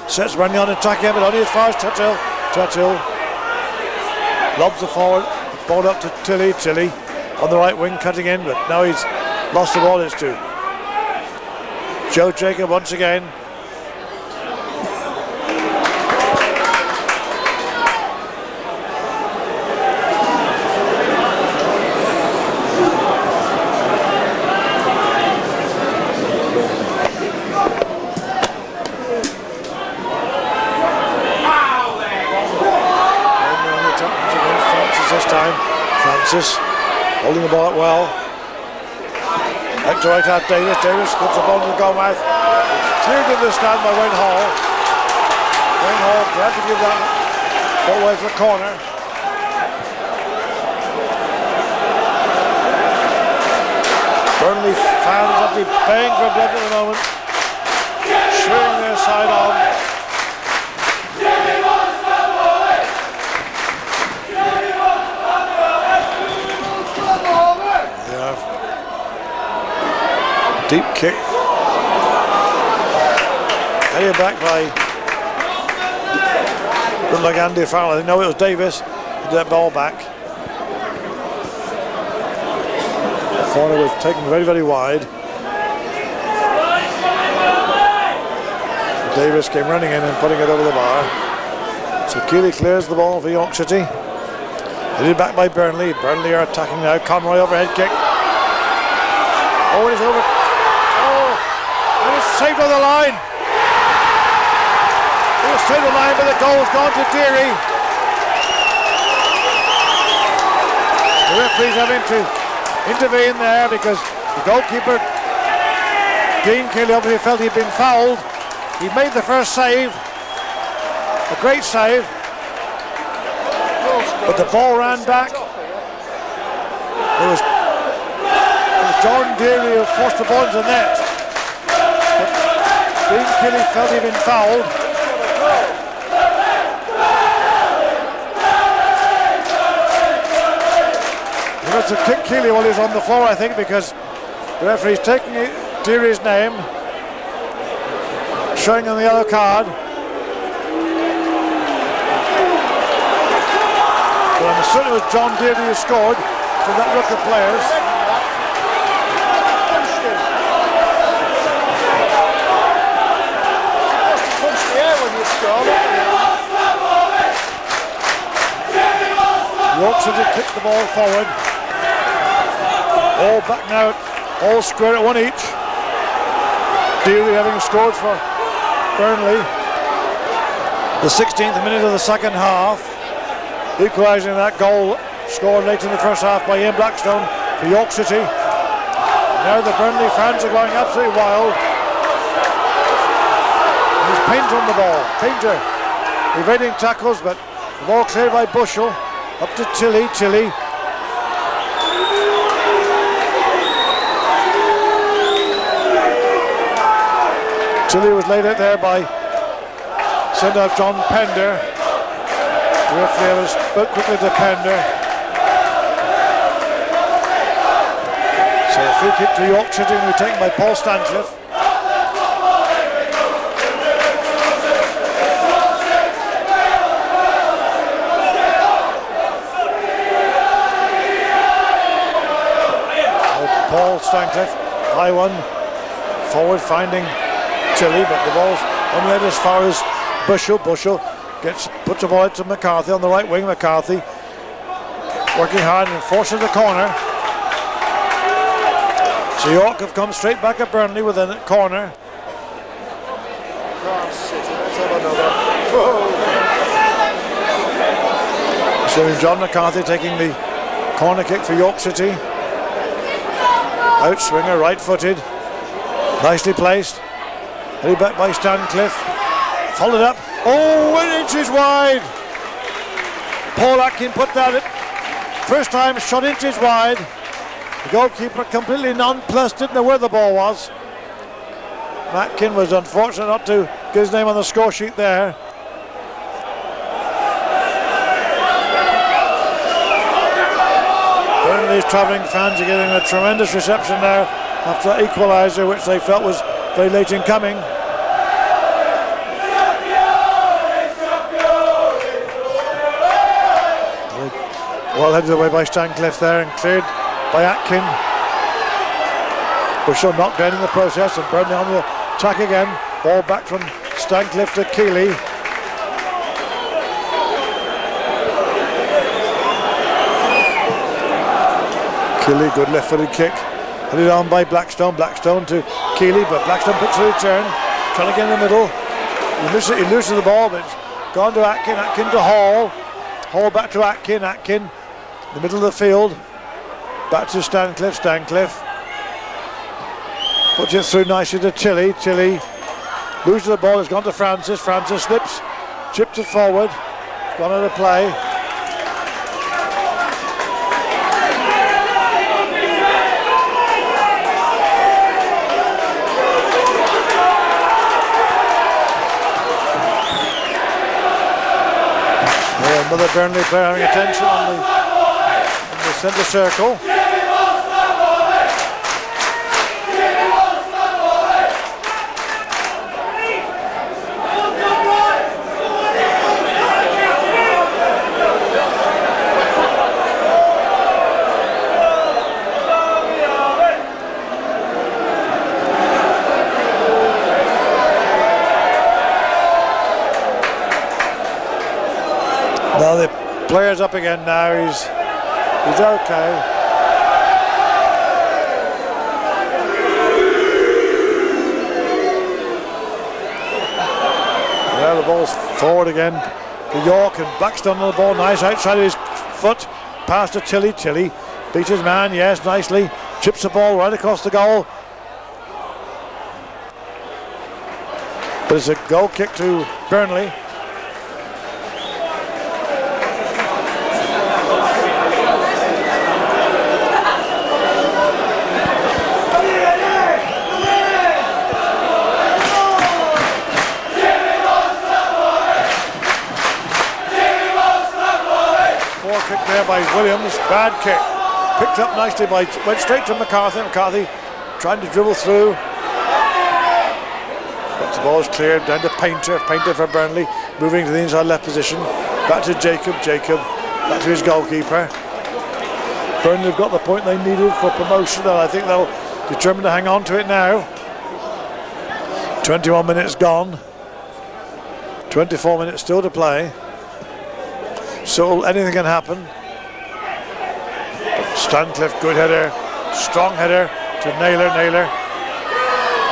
Sets running on attacking, but only as far as Tuthill. Tuthill lobs the forward. Ball up to Tilly. Tilly on the right wing, cutting in, but now he's lost the ball. It's to Joe Jacob once again. Francis holding the ball up well. Back to right out Davis. Davis puts the ball in the goal mouth. Cleared in the stand by Wayne Hall. Wayne Hall glad to give that ball away for a corner. Burnley fans have to be paying for blood at the moment. Cheering their side on. Deep kick. Headed back by looked like Andy Farrell. I think no, it was Davis. Did that ball back. The corner was taken very, very wide. Davis came running in and putting it over the bar. So Keeley clears the ball for York City. Headed back by Burnley. Burnley are attacking now. Conroy overhead kick. Oh, it is over. And it's saved on the line. It was saved on the line, but the goal has gone to Deary. The referee's having to intervene there because the goalkeeper, Dean Keeley, obviously felt he'd been fouled. He made the first save, a great save, but the ball ran back. It was John Deary who forced the ball into the net. Dean Keeley felt he'd been fouled. He must have kicked Keeley while he was on the floor, I think, because the referee's taking Deary's name, showing him the yellow card. But I'm certain it was John Deary who scored for that rook of players. York City kicked the ball forward. All back now, all square at one each. Deary having scored for Burnley. The 16th minute of the second half. Equalising that goal scored late in the first half by Ian Blackstone for York City. Now the Burnley fans are going absolutely wild. He's Painter on the ball. Painter evading tackles, but the ball cleared by Bushell. Up to Tilly. Tilly. Tilly was laid out there by send-off John Pender. The referee spoke quickly to Pender. So a free kick to York City will be taken by Paul Stancliffe. Paul Stancliffe, high one, forward finding Tilly, but the ball's only led as far as Bushell. Bushell puts the ball out to McCarthy on the right wing. McCarthy working hard and forces the corner. So York have come straight back at Burnley with a corner. So John McCarthy taking the corner kick for York City. Outswinger, right-footed, nicely placed. Headed back by Stancliffe. Followed up. Oh, 1 inches wide. Paul Atkin put that in. First time shot inches wide. The goalkeeper completely nonplussed, didn't know where the ball was. Atkin was unfortunate not to get his name on the score sheet there. Burnley's travelling fans are getting a tremendous reception now after that equaliser, which they felt was very late in coming. Well headed away by Stancliffe there and cleared by Atkin. Bushell knocked down in the process, and Burnley on the attack again. Ball back from Stancliffe to Keeley. Keeley, good left-footed kick. Headed on by Blackstone. Blackstone to Keeley, but Blackstone picks a return. Trying to get in the middle. He loses the ball, but it's gone to Atkin. Atkin to Hall. Hall back to Atkin. Atkin in the middle of the field. Back to Stancliffe. Stancliffe puts it through nicely to Tilly. Tilly loses the ball. It's gone to Francis. Francis slips, chips it forward. It's gone out of play. Another Burnley player having attention on the centre circle. Now the player's up again now, he's okay. Yeah, the ball's forward again to York, and Blackstone on the ball, nice outside of his foot, pass to Tilly. Tilly beats his man, yes, nicely, chips the ball right across the goal. But it's a goal kick to Burnley. Kick there by Williams, bad kick. Picked up nicely went straight to McCarthy. McCarthy trying to dribble through. But the ball is cleared down to Painter. Painter for Burnley, moving to the inside left position. Back to Jacob. Jacob back to his goalkeeper. Burnley have got the point they needed for promotion, and I think they'll determine to hang on to it now. 21 minutes gone. 24 minutes still to play. So anything can happen. Stancliffe, good header, strong header to Naylor. Naylor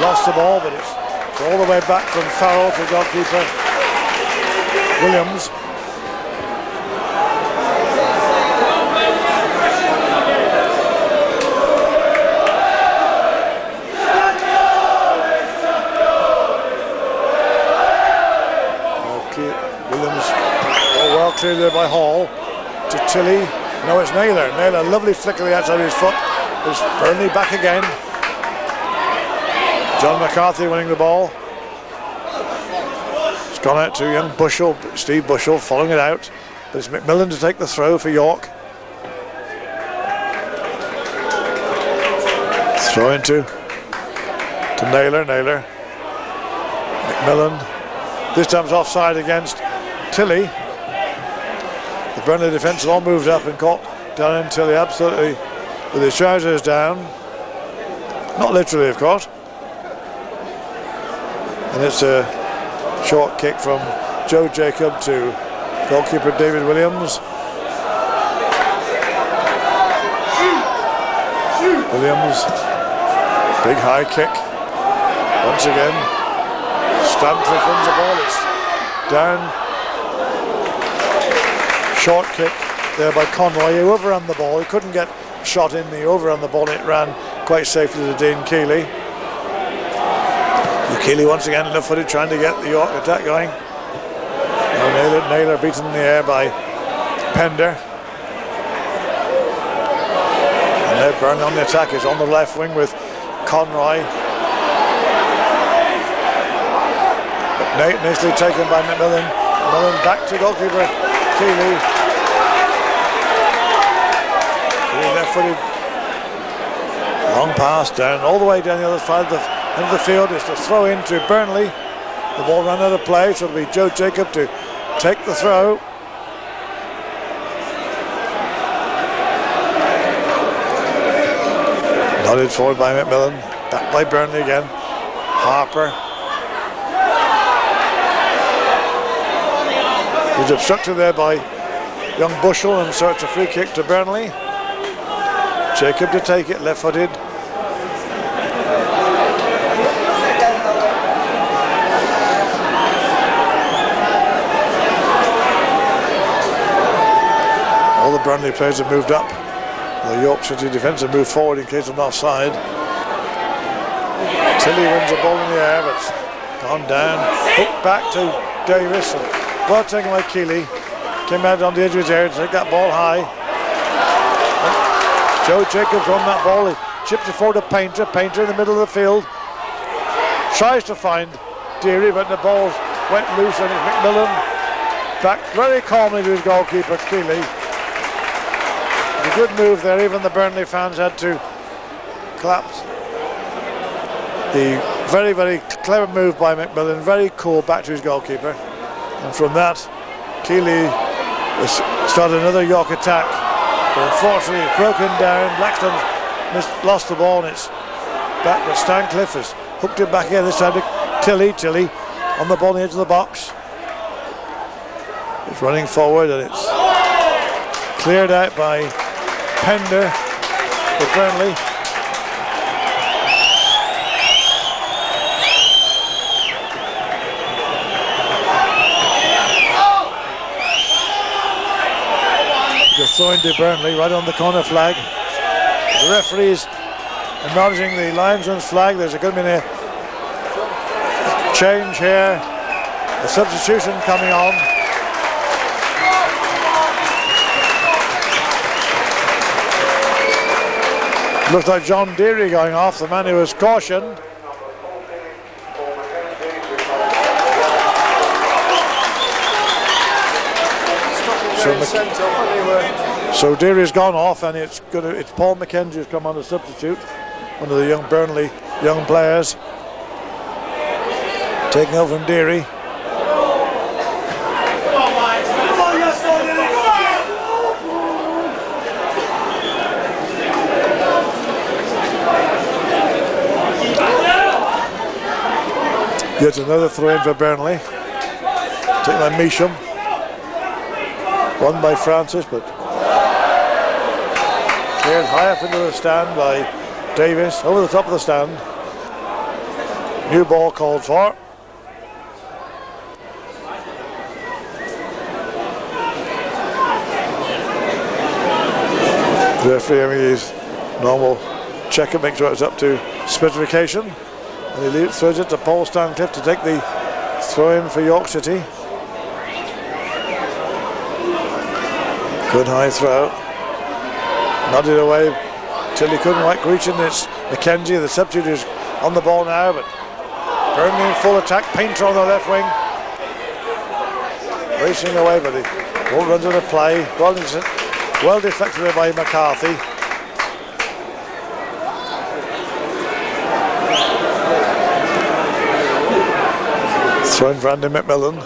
lost the ball, but it's all the way back from Farrell to goalkeeper Williams. Cleared there by Hall to Tilly. No, it's Naylor. Naylor, lovely flick of the outside of his foot. It's Burnley back again. John McCarthy winning the ball. It's gone out to young Bushell, Steve Bushell following it out. But it's McMillan to take the throw for York. Throw into Naylor. Naylor. McMillan. This time's offside against Tilly. The Burnley defence all moved up and caught down in Tilly absolutely with his trousers down. Not literally, of course. And it's a short kick from Joe Jacob to goalkeeper David Williams. Williams, big high kick. Once again, Stancliffe wins the ball. It's down. Short kick there by Conroy. He overran the ball. He couldn't get shot in. He overran the ball. It ran quite safely to Dean Keeley. Keeley once again left-footed, trying to get the York attack going. Naylor beaten in the air by Pender. And now Burnley on the attack is on the left wing with Conroy. But nicely taken by McMillan. McMillan back to goalkeeper Keeley. Keeley left-footed. Long pass down, all the way down the other side of the field. It's to throw in to Burnley. The ball ran out of play, so it'll be Joe Jacob to take the throw. Nodded forward by McMillan. Back by Burnley again. Harper. He's obstructed there by young Bushell, and so it's a free kick to Burnley. Jacob to take it, left-footed. All the Burnley players have moved up. The York City defence have moved forward in case of an offside. Tilly wins the ball in the air, but it's gone down. Hooked back to Davis. And well taken by Keeley. Came out on the edge of his area to take that ball high. Joe Jacobs on that ball. He chips it forward to Painter. Painter in the middle of the field. Tries to find Deary, but the ball went loose, and it's McMillan back very calmly to his goalkeeper, Keeley. A good move there. Even the Burnley fans had to clap. The very, very clever move by McMillan. Very cool, back to his goalkeeper. And from that, Keeley started another York attack. But unfortunately, it's broken down. Blackstone's lost the ball, and it's back. But Stancliffe has hooked it back again. This time to Tilly. Tilly on the ball on the edge of the box. It's running forward, and it's cleared out by Pender for Burnley. Just throwing to Burnley right on the corner flag. The referee is acknowledging the linesman's flag. There's going to be a change here. A substitution coming on. Looks like John Deary going off, the man who was cautioned. So Deary's gone off, and it's Paul McKenzie who's come on to substitute, one of the young Burnley young players, taking over from Deary. Yet another throw in for Burnley. Taken by Measham. Won by Francis, but cleared high up into the stand by Davis, over the top of the stand. New ball called for. The referee having his normal check and make sure it's up to specification. And he throws it to Paul Stancliffe to take the throw in for York City. Good high throw. Nodded away till he couldn't quite reach it. It's McKenzie, the substitute, is on the ball now, but Burnley in full attack. Painter on the left wing. Racing away, but the ball runs out of play. Well deflected by McCarthy. Thrown for Andy McMillan.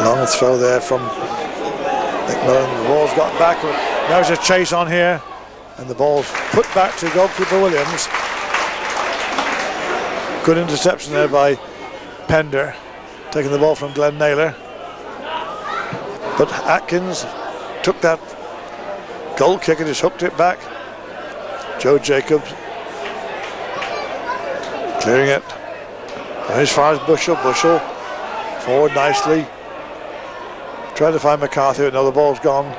Long throw there from McMillan. The ball's got back. Now there's a chase on here, and the ball's put back to goalkeeper Williams. Good interception there by Pender, taking the ball from Glenn Naylor. But Atkins took that goal kick and just hooked it back. Joe Jacobs clearing it. And as far as Bushell forward nicely. Trying to find McCarthy, but no, the ball's gone.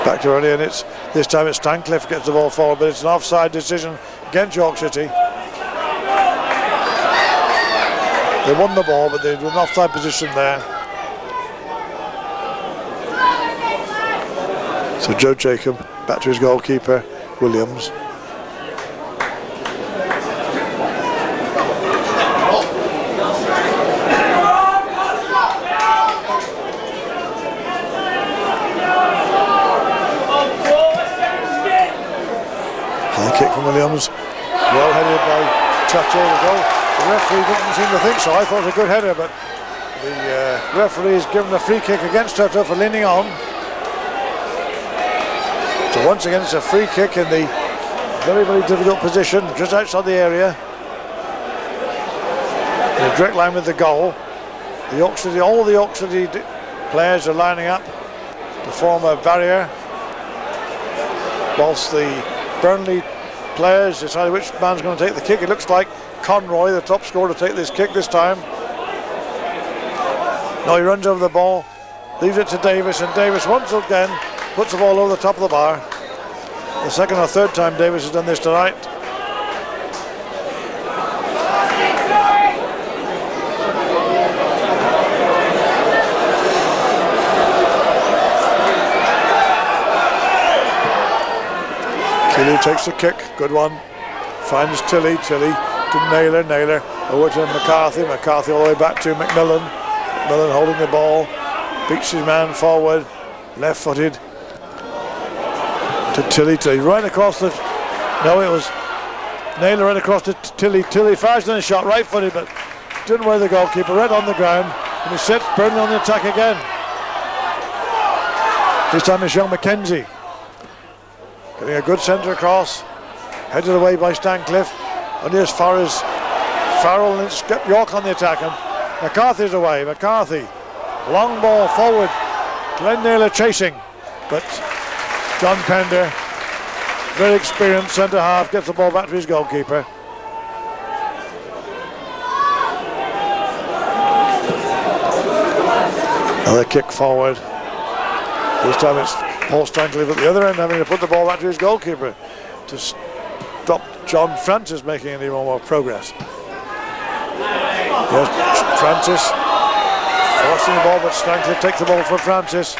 Back to early, and this time it's Stancliffe gets the ball forward, but it's an offside decision against York City. They won the ball, but they were in an offside position there. So Joe Jacob back to his goalkeeper, Williams. High kick from Williams, well headed by Churchill to goal. The referee didn't seem to think so. I thought it was a good header, but the referee has given a free kick against Churchill for leaning on. So once again it's a free kick in the very, very difficult position, just outside the area. In a direct line with the goal. All the York City players are lining up to form a barrier, whilst the Burnley players decide which man's going to take the kick. It looks like Conroy, the top scorer, to take this kick this time. No, he runs over the ball, leaves it to Davis, and Davis once again puts the ball over the top of the bar. The second or third time Davis has done this tonight. Keeley takes the kick, good one. Finds Tilly to Naylor over to McCarthy all the way back to McMillan. McMillan holding the ball, beats his man forward, left-footed to Tilly right across the... No, it was Naylor right across to Tilly. Tilly fires in a shot, right-footed, but didn't wear the goalkeeper, right on the ground, and he sets Burnley on the attack again. This time it's young Mackenzie. Getting a good centre across, headed away by Stancliffe, only as far as Farrell, and it's York on the attack, and McCarthy's away. McCarthy, long ball forward, Glenn Naylor chasing, but John Pender, very experienced centre half, gets the ball back to his goalkeeper. Another kick forward. This time it's Paul Stancliffe at the other end, having to put the ball back to his goalkeeper to stop John Francis making any more progress. Yes, Francis forcing the ball, but Stancliffe takes the ball from Francis.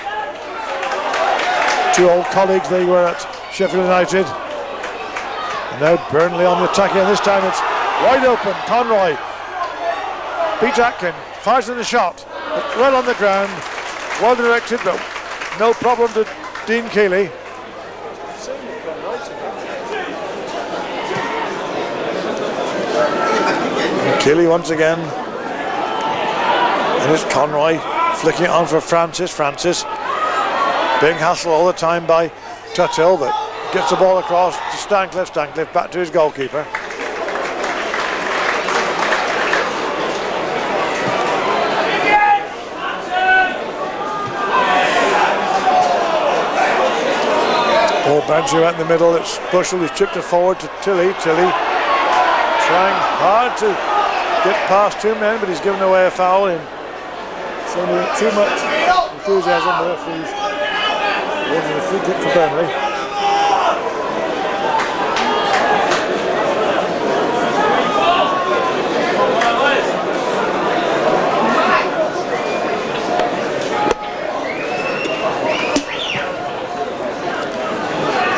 Two old colleagues they were at Sheffield United. And now Burnley on the attack, and this time it's wide open. Conroy beats Atkin, fires in the shot, well on the ground, well directed, but no problem to Dean Keeley. Keeley once again, and it's Conroy flicking it on for Francis. Francis being hassled all the time by Tuthill, but gets the ball across to Stancliffe. Stancliffe back to his goalkeeper. Ball bounces out in the middle. It's Bushell. He's chipped it forward to Tilly. Tilly trying hard to get past two men, but he's given away a foul in too much enthusiasm. The referee's wanting a free kick for Burnley.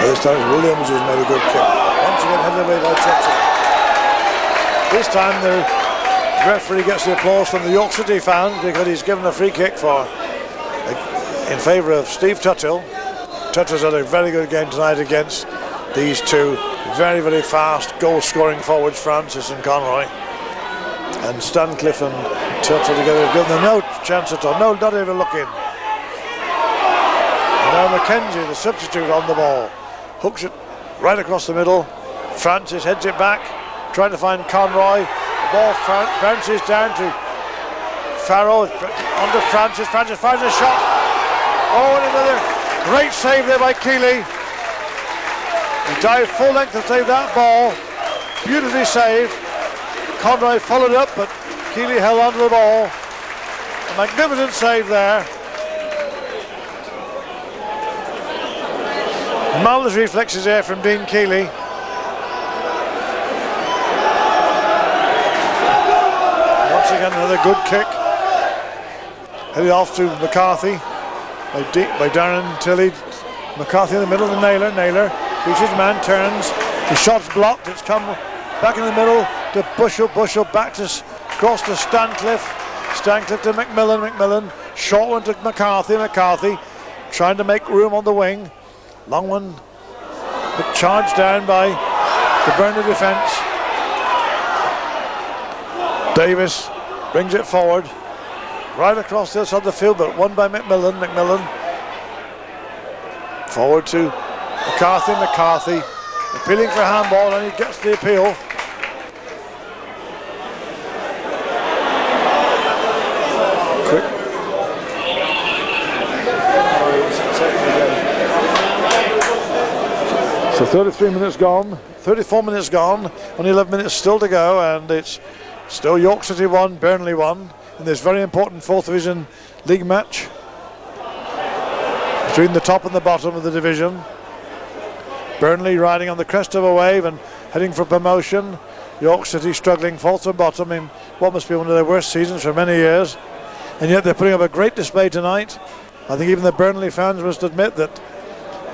This time Williams has made a good kick. Once again headed away by Churchill. This time the referee gets the applause from the York City fans because he's given a free kick in favour of Steve Tuthill. Tuthill's had a very good game tonight against these two very, very fast goal-scoring forwards, Francis and Conroy. And Stancliffe and Turtle together have given them no chance at all. No, not even looking. And now Mackenzie, the substitute, on the ball. Hooks it right across the middle. Francis heads it back, trying to find Conroy. The ball bounces down to Farrow, onto Francis. Francis fires a shot. Oh, and another great save there by Keeley. He dived full length to save that ball. Beautifully saved. Conroy followed up, but Keeley held onto the ball. A magnificent save there. Marvellous reflexes there from Dean Keeley. Once again, another good kick. Headed off to McCarthy by Darren Tilley. McCarthy in the middle, Naylor beats his man, turns. The shot's blocked. It's come back in the middle to Bushell back to cross to Stancliffe to McMillan, short one to McCarthy trying to make room on the wing, long one but charged down by the Burnley defence. Davis brings it forward right across the other side of the field, but won by McMillan forward to McCarthy appealing for a handball, and he gets the appeal. So 34 minutes gone, only 11 minutes still to go, and it's still York City 1, Burnley 1 in this very important 4th Division league match between the top and the bottom of the division. Burnley riding on the crest of a wave and heading for promotion. York City struggling 4th and bottom in what must be one of their worst seasons for many years, and yet they're putting up a great display tonight. I think even the Burnley fans must admit that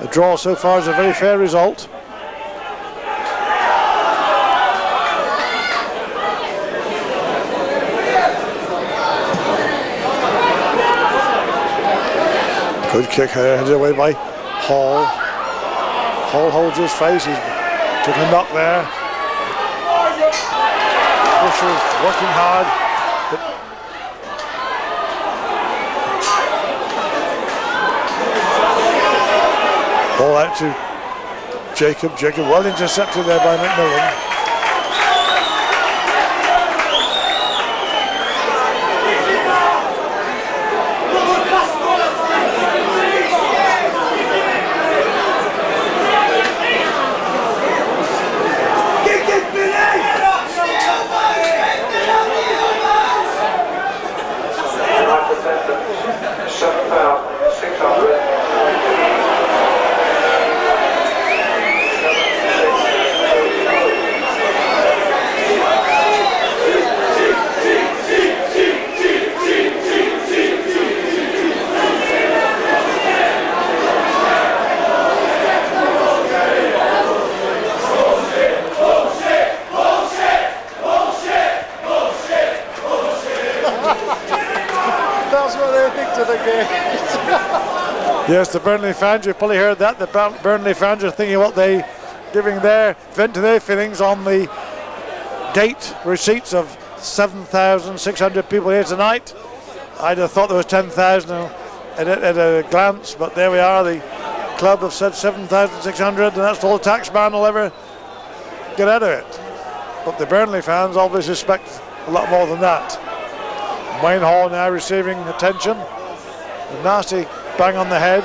the draw so far is a very fair result. Good kick headed away by Hall. Hall holds his face, he took a knock there. Bushell working hard. Ball out to Jacob. Well intercepted there by McMillan. Yes, the Burnley fans, you've probably heard that. The Burnley fans are thinking what they giving their vent to their feelings on the gate receipts of 7,600 people here tonight. I'd have thought there was 10,000 at a glance, but there we are. The club have said 7,600, and that's all the tax man will ever get out of it. But the Burnley fans obviously expect a lot more than that. Wayne Hall now receiving attention. A nasty bang on the head.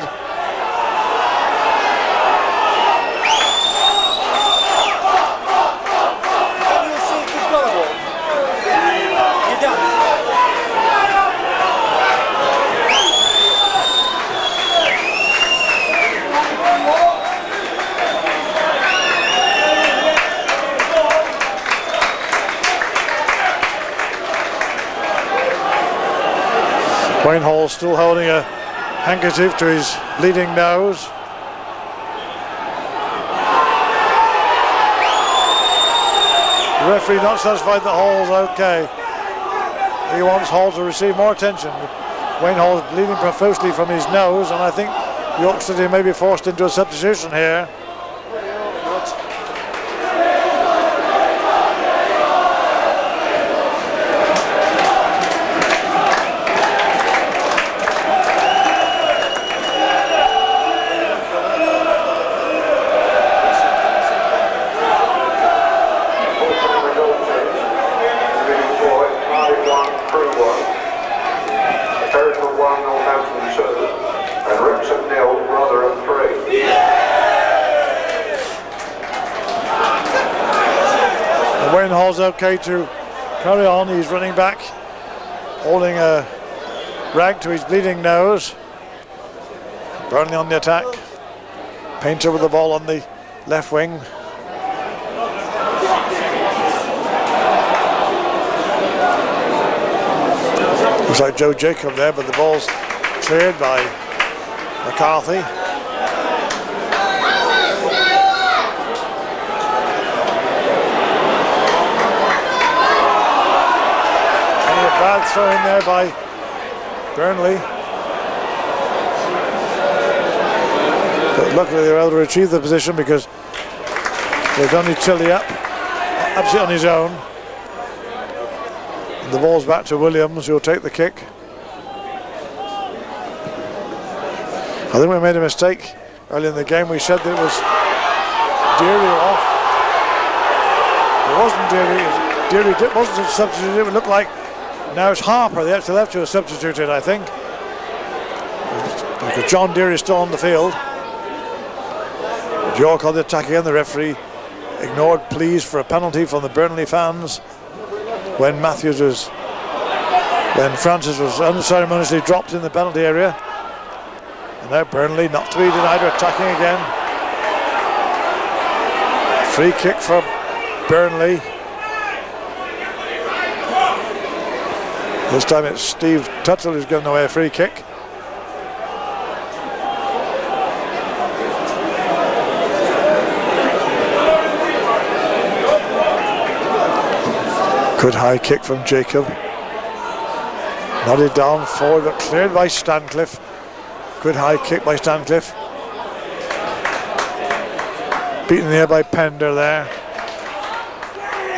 Wayne Hall still holding a handkerchief to his bleeding nose. The referee not satisfied that Hall's okay. He wants Hall to receive more attention. Wayne Hall is bleeding profusely from his nose, and I think York City may be forced into a substitution here. Hall's okay to carry on. He's running back, holding a rag to his bleeding nose. Burnley on the attack. Painter with the ball on the left wing. Looks like Joe Jacob there, but the ball's cleared by McCarthy. And a bad throw in there by Burnley. But luckily they were able to retrieve the position because they've only Tilly up, absolutely on his own. And the ball's back to Williams, who'll take the kick. I think we made a mistake early in the game. We said that it was Deary off. It wasn't Deary. Deary wasn't substituted. It would look like now it's Harper, the extra left, who was substituted, I think. Because John Deary is still on the field. York on the attack again. The referee ignored pleas for a penalty from the Burnley fans when Francis was unceremoniously dropped in the penalty area. And now Burnley, not to be denied, are attacking again. Free kick for Burnley. This time it's Steve Tuttle who's given away a free kick. Good high kick from Jacob. Nodded down forward, but cleared by Stancliffe. Good high kick by Stancliffe. Beaten there by Pender there.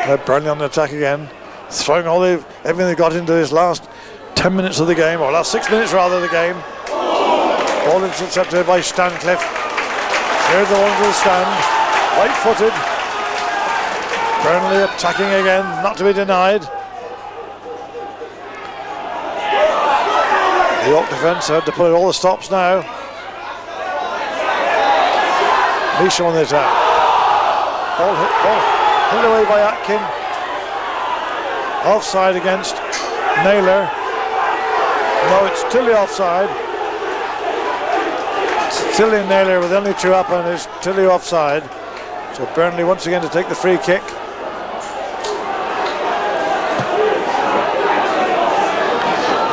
Now Burnley on the attack again. Throwing everything they got into this last 10 minutes of the game, or last 6 minutes rather of the game. Ball intercepted by Stancliffe. Cleared the one to the stand. Right-footed. Burnley attacking again, not to be denied. The York defence had to put all the stops now. Measham on the attack. Ball hit away by Atkin. Offside against Naylor. No, it's Tilly offside. It's Tilly and Naylor with only two up, and it's Tilly offside. So Burnley once again to take the free kick.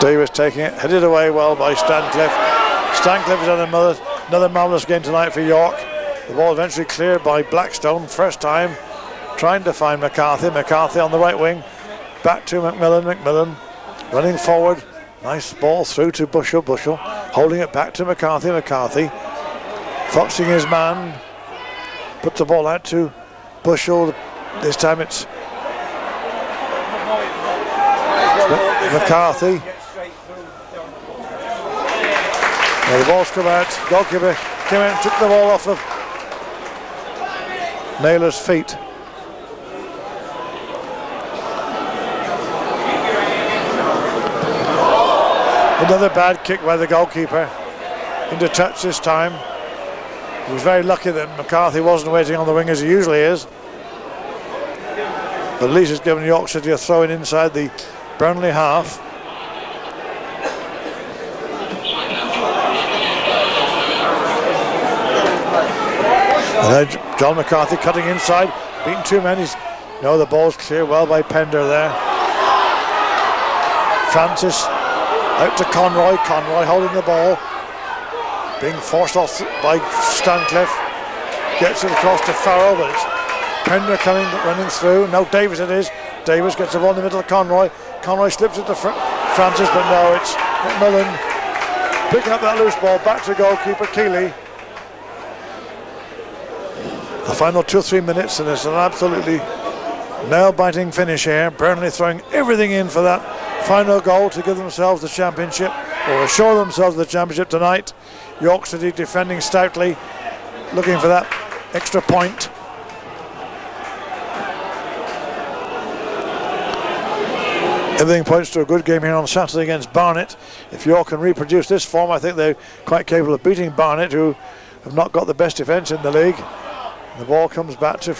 Davis taking it, headed away well by Stancliffe. Stancliffe has had another marvellous game tonight for York. The ball eventually cleared by Blackstone, first time trying to find McCarthy. McCarthy on the right wing, back to Macmillan. Macmillan running forward, nice ball through to Bushell. Bushell holding it back to McCarthy. McCarthy foxing his man, puts the ball out to Bushell. This time it's McCarthy. Now the ball's come out. Goalkeeper came out and took the ball off of Naylor's feet. Another bad kick by the goalkeeper. Into touch this time. He was very lucky that McCarthy wasn't waiting on the wing as he usually is. But at least it's given York City a throw in inside the Burnley half. And then John McCarthy cutting inside, beating two men. No, the ball's clear well by Pender there. Francis out to Conroy. Conroy holding the ball, being forced off by Stancliffe. Gets it across to Farrell, but it's Pender running through. No, Davis it is. Davis gets the ball in the middle of Conroy. Conroy slips it to Francis, but no, it's McMillan picking up that loose ball back to goalkeeper Keeley. The final 2 or 3 minutes, and it's an absolutely nail-biting finish here. Burnley throwing everything in for that final goal to give themselves the championship, or assure themselves the championship tonight. York City defending stoutly, looking for that extra point. Everything points to a good game here on Saturday against Barnet. If York can reproduce this form, I think they're quite capable of beating Barnet, who have not got the best defence in the league. The ball comes back to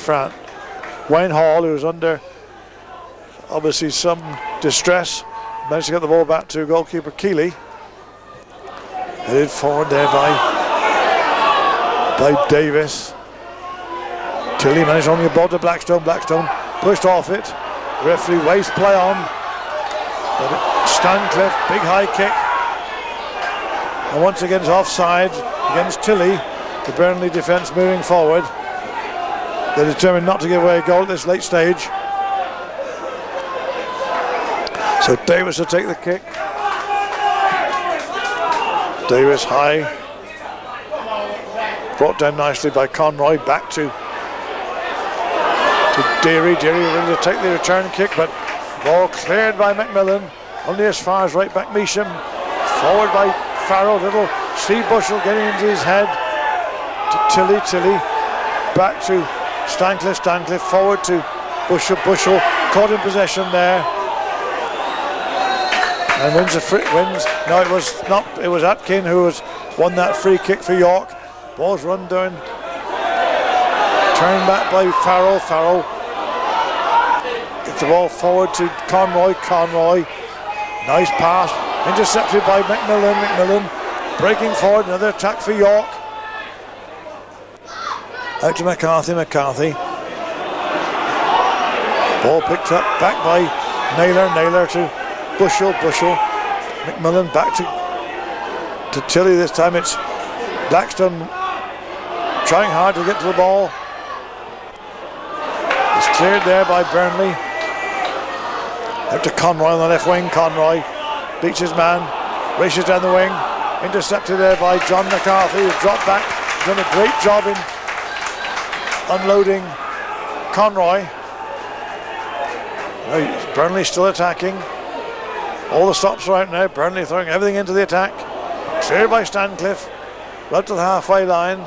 Wayne Hall, who's under obviously some distress. Managed to get the ball back to goalkeeper Keeley. Headed forward there by Davis. Tilly managed on the ball to Blackstone. Blackstone pushed off it. The referee waves play on. But Stancliffe, big high kick. And once again it's offside against Tilly. The Burnley defence moving forward. They're determined not to give away a goal at this late stage. So Davis will take the kick. Davis high. Brought down nicely by Conroy. Back to Deary. Deary ready to take the return kick, but ball cleared by McMillan. Only as far as right back Measham. Forward by Farrell. Little Steve Bushell getting into his head. To Tilly. Back to Stancliffe. Forward to Bushell. Caught in possession there. And wins. No, it was not. It was Atkin who won that free kick for York. Ball's run down. Turned back by Farrell. Farrell gets the ball forward to Conroy. Conroy. Nice pass. Intercepted by McMillan. McMillan breaking forward. Another attack for York. Out to McCarthy. McCarthy. Ball picked up. Back by Naylor. Naylor to Bushell. McMillan back to Tilly. This time it's Blackstone trying hard to get to the ball. It's cleared there by Burnley. Out to Conroy on the left wing. Conroy beats his man, races down the wing. Intercepted there by John McCarthy, who's dropped back. Done a great job in unloading Conroy. Burnley still attacking. All the stops are out now. Burnley throwing everything into the attack. Cleared by Stancliffe. Right to the halfway line.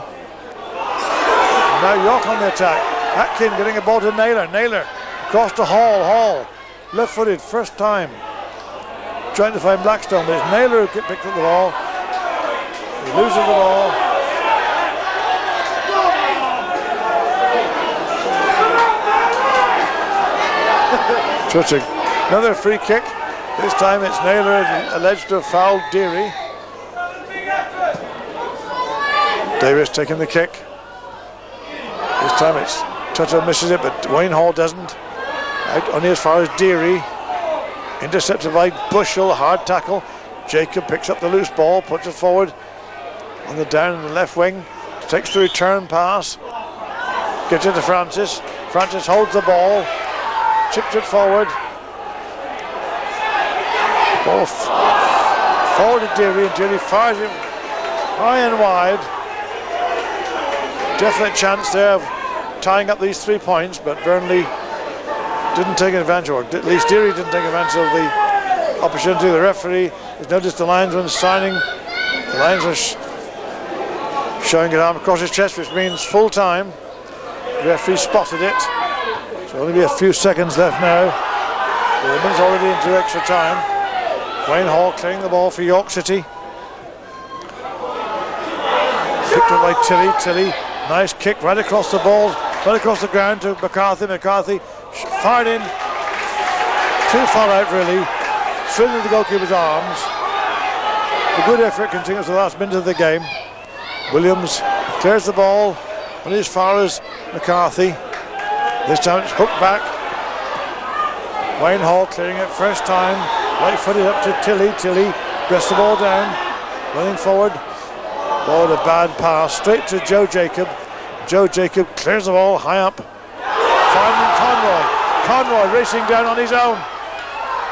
Now York on the attack. Atkin getting a ball to Naylor. Naylor across to Hall. Hall left-footed, first time. Trying to find Blackstone, but it's Naylor who picked up the ball. He loses the ball. Touching. Another free kick. This time it's Naylor alleged to have fouled Deary. Davis taking the kick. This time it's Tuttle misses it, but Wayne Hall doesn't. Out only as far as Deary. Intercepted by Bushell, hard tackle. Jacob picks up the loose ball, puts it forward on the down in the left wing. Takes the return pass. Gets it to Francis. Francis holds the ball. Chips it forward. Ball forward to Deary, and Deary fires him high and wide. Definite chance there of tying up these 3 points, but Burnley didn't take advantage, or at least Deary didn't take advantage of the opportunity. The referee has noticed the linesman signing. The linesman showing his arm across his chest, which means full time. The referee spotted it. So only be a few seconds left now. The women's already into extra time. Wayne Hall clearing the ball for York City. Picked up by Tilly. Tilly, nice kick right across the ball, right across the ground to McCarthy. McCarthy fired in, too far out really, straight into the goalkeeper's arms. The good effort continues the last minute of the game. Williams clears the ball, and as far as McCarthy. This time it's hooked back. Wayne Hall clearing it first time, right footed up to Tilly. Tilly breasts the ball down, running forward. Ball a bad pass straight to Joe Jacob. Joe Jacob clears the ball high up. Finding Conroy. Conroy racing down on his own,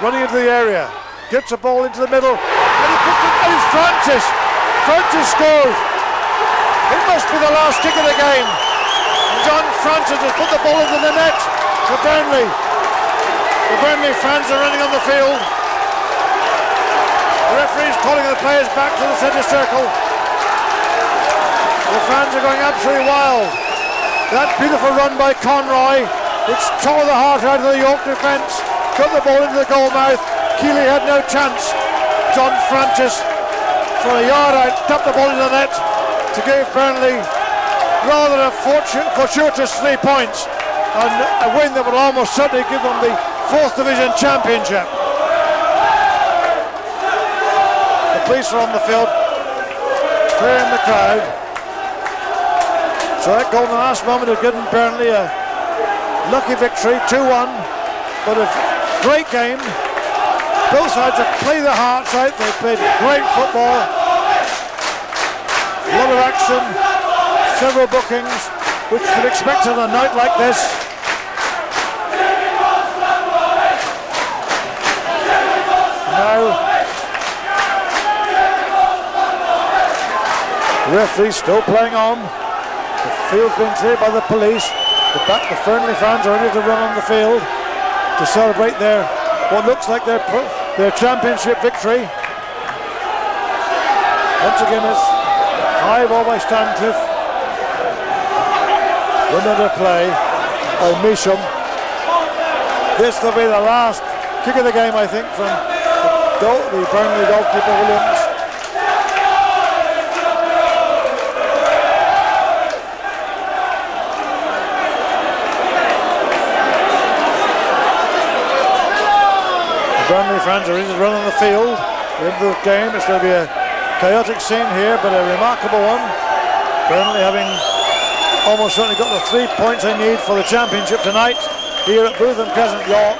running into the area. Gets the ball into the middle, and he puts it. It's Francis. Francis scores. It must be the last kick of the game. John Francis has put the ball into the net for Burnley. The Burnley fans are running on the field. The referee's calling the players back to the centre circle. The fans are going absolutely wild. That beautiful run by Conroy, which tore the heart out of the York defence, got the ball into the goal mouth. Keeley had no chance. John Francis, from a yard out, tapped the ball into the net to give Burnley rather a fortuitous 3 points, and a win that will almost certainly give them the 4th Division Championship. The police are on the field, clearing the crowd. So that goal in the last moment has given Burnley a lucky victory, 2-1. But a great game. Both sides have played their hearts out. They played great football. A lot of action, several bookings, which you could expect on a night like this. Now, the referee's still playing on. The field's been cleared by the police. The Burnley fans are ready to run on the field to celebrate what looks like their championship victory. Once again, it's high ball by Stancliffe. Another play by Measham. This will be the last kick of the game, I think, from the Burnley goalkeeper Williams. The Burnley fans are ready to run on the field. In the game, it's going to be a chaotic scene here, but a remarkable one. Burnley having almost certainly got the 3 points they need for the championship tonight here at Bootham Crescent, York.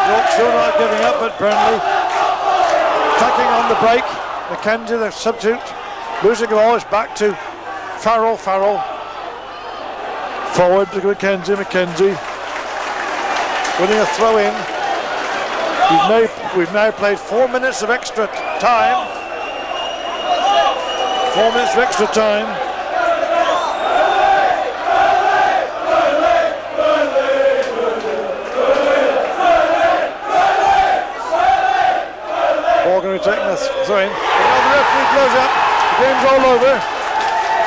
York still not giving up, but Burnley attacking on the break. McKenzie, the substitute, losing the ball. It's back to Farrell. Forward to McKenzie winning a throw in. We've now played 4 minutes of extra time. 4 minutes of extra time. Ball going to be taking a throw in. Now the referee blows up. The game's all over.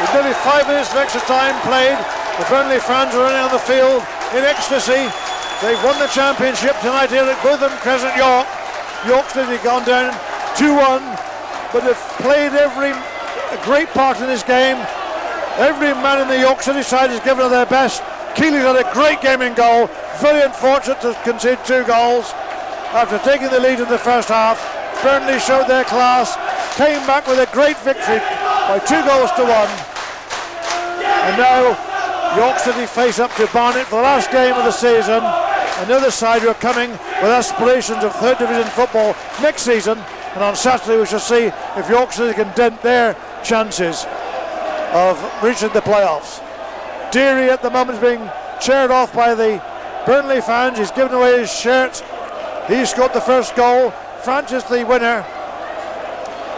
With nearly 5 minutes of extra time played. The Burnley fans are running on the field in ecstasy. They've won the championship tonight here at Bootham Crescent, York. York City gone down 2-1, but they've played a great part in this game. Every man in the York City side has given it their best. Keeley's had a great game in goal. Very unfortunate to concede 2 goals. After taking the lead in the first half, Burnley showed their class, came back with a great victory by 2 goals to 1. And now York City face up to Barnet for the last game of the season. Another side who are coming with aspirations of 3rd Division football next season. And on Saturday we shall see if York City can dent their chances of reaching the playoffs. Deary at the moment is being cheered off by the Burnley fans. He's given away his shirt. He scored the first goal. Francis the winner.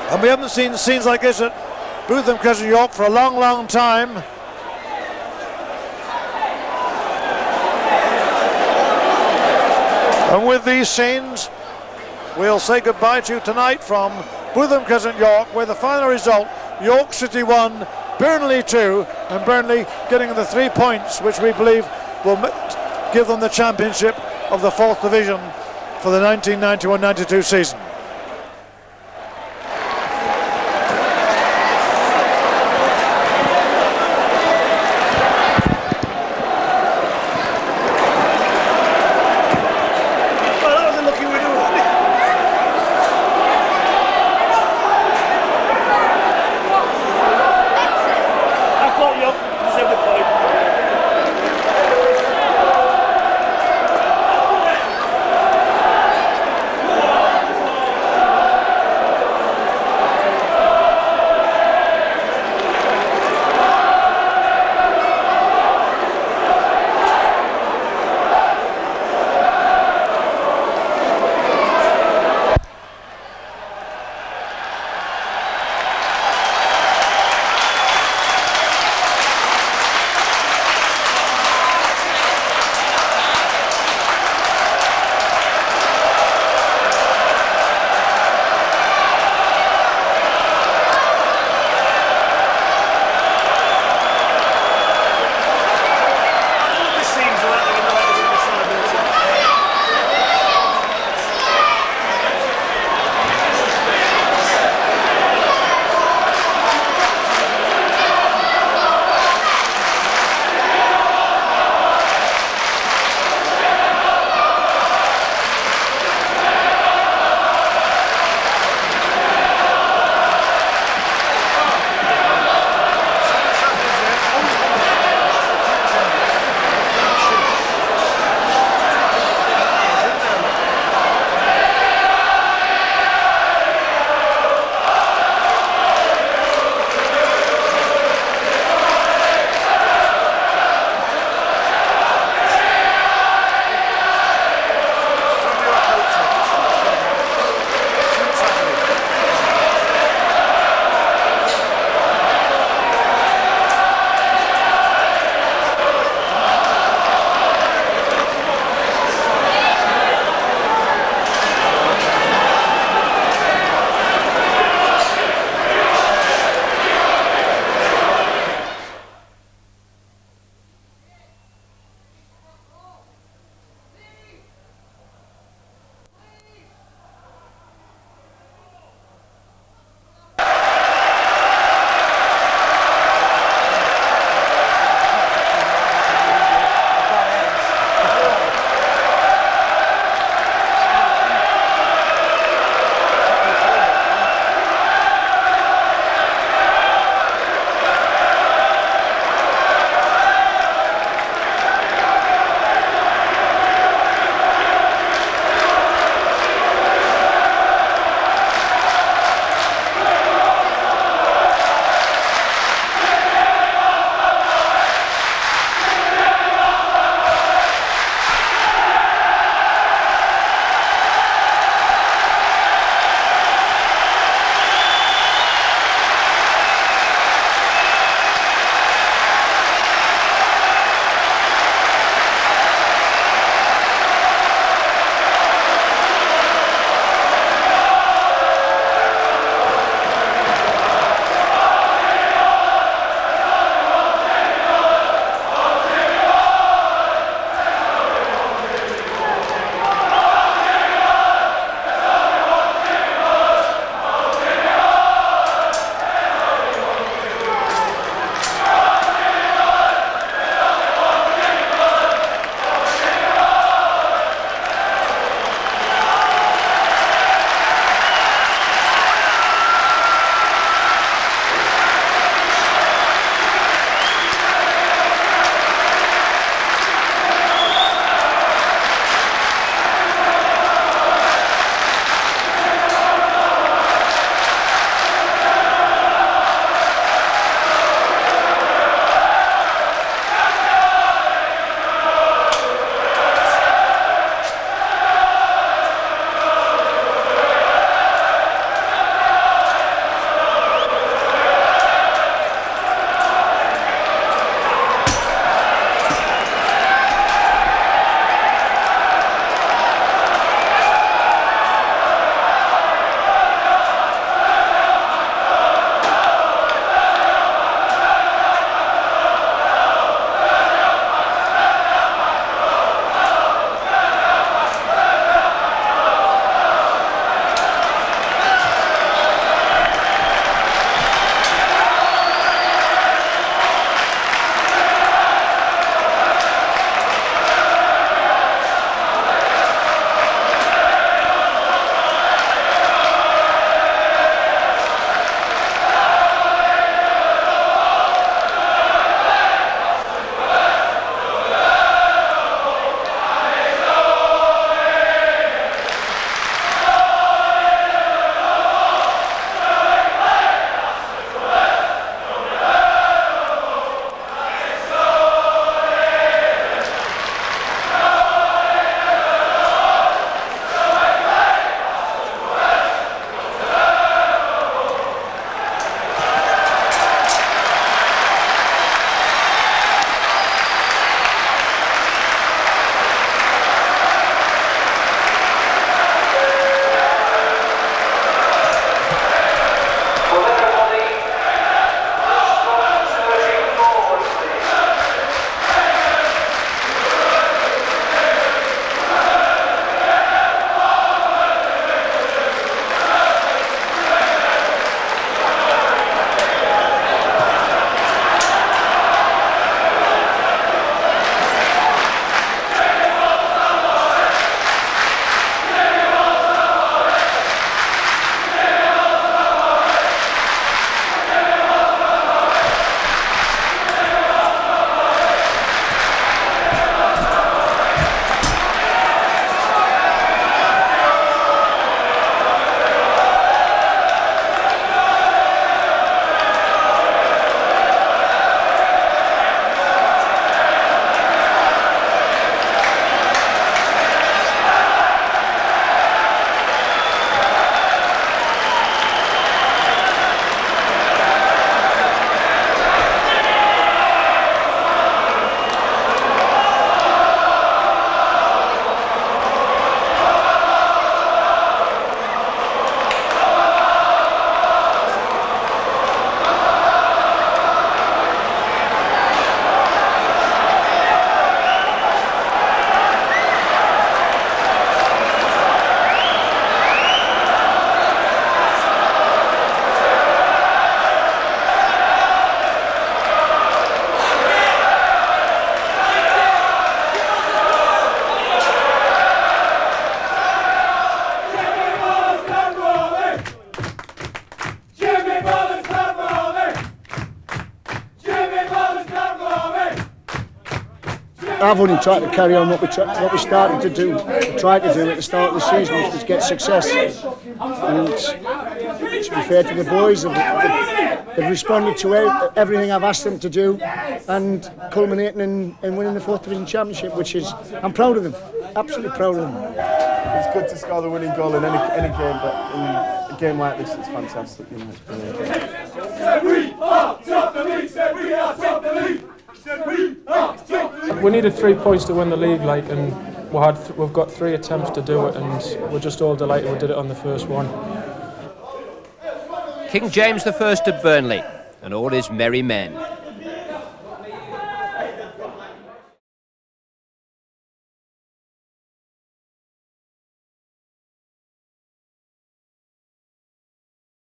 And we haven't seen scenes like this at Bootham Crescent, York for a long time. And with these scenes, we'll say goodbye to you tonight from Bootham Crescent, York, where the final result, York City 1, Burnley 2, and Burnley getting the 3 points, which we believe will give them the championship of the 4th Division for the 1991-92 season. I've only tried to carry on what we started to do, tried to do at the start of the season, which was get success. And to be fair to the boys, they've responded to everything I've asked them to do, and culminating in winning the 4th Division Championship, which is, I'm proud of them, absolutely proud of them. It's good to score the winning goal in any game, but in a game like this, it's fantastic. You know, it's brilliant. We needed 3 points to win the league, and we've got 3 attempts to do it, and we're just all delighted we did it on the first one. King James I of Burnley and all his merry men.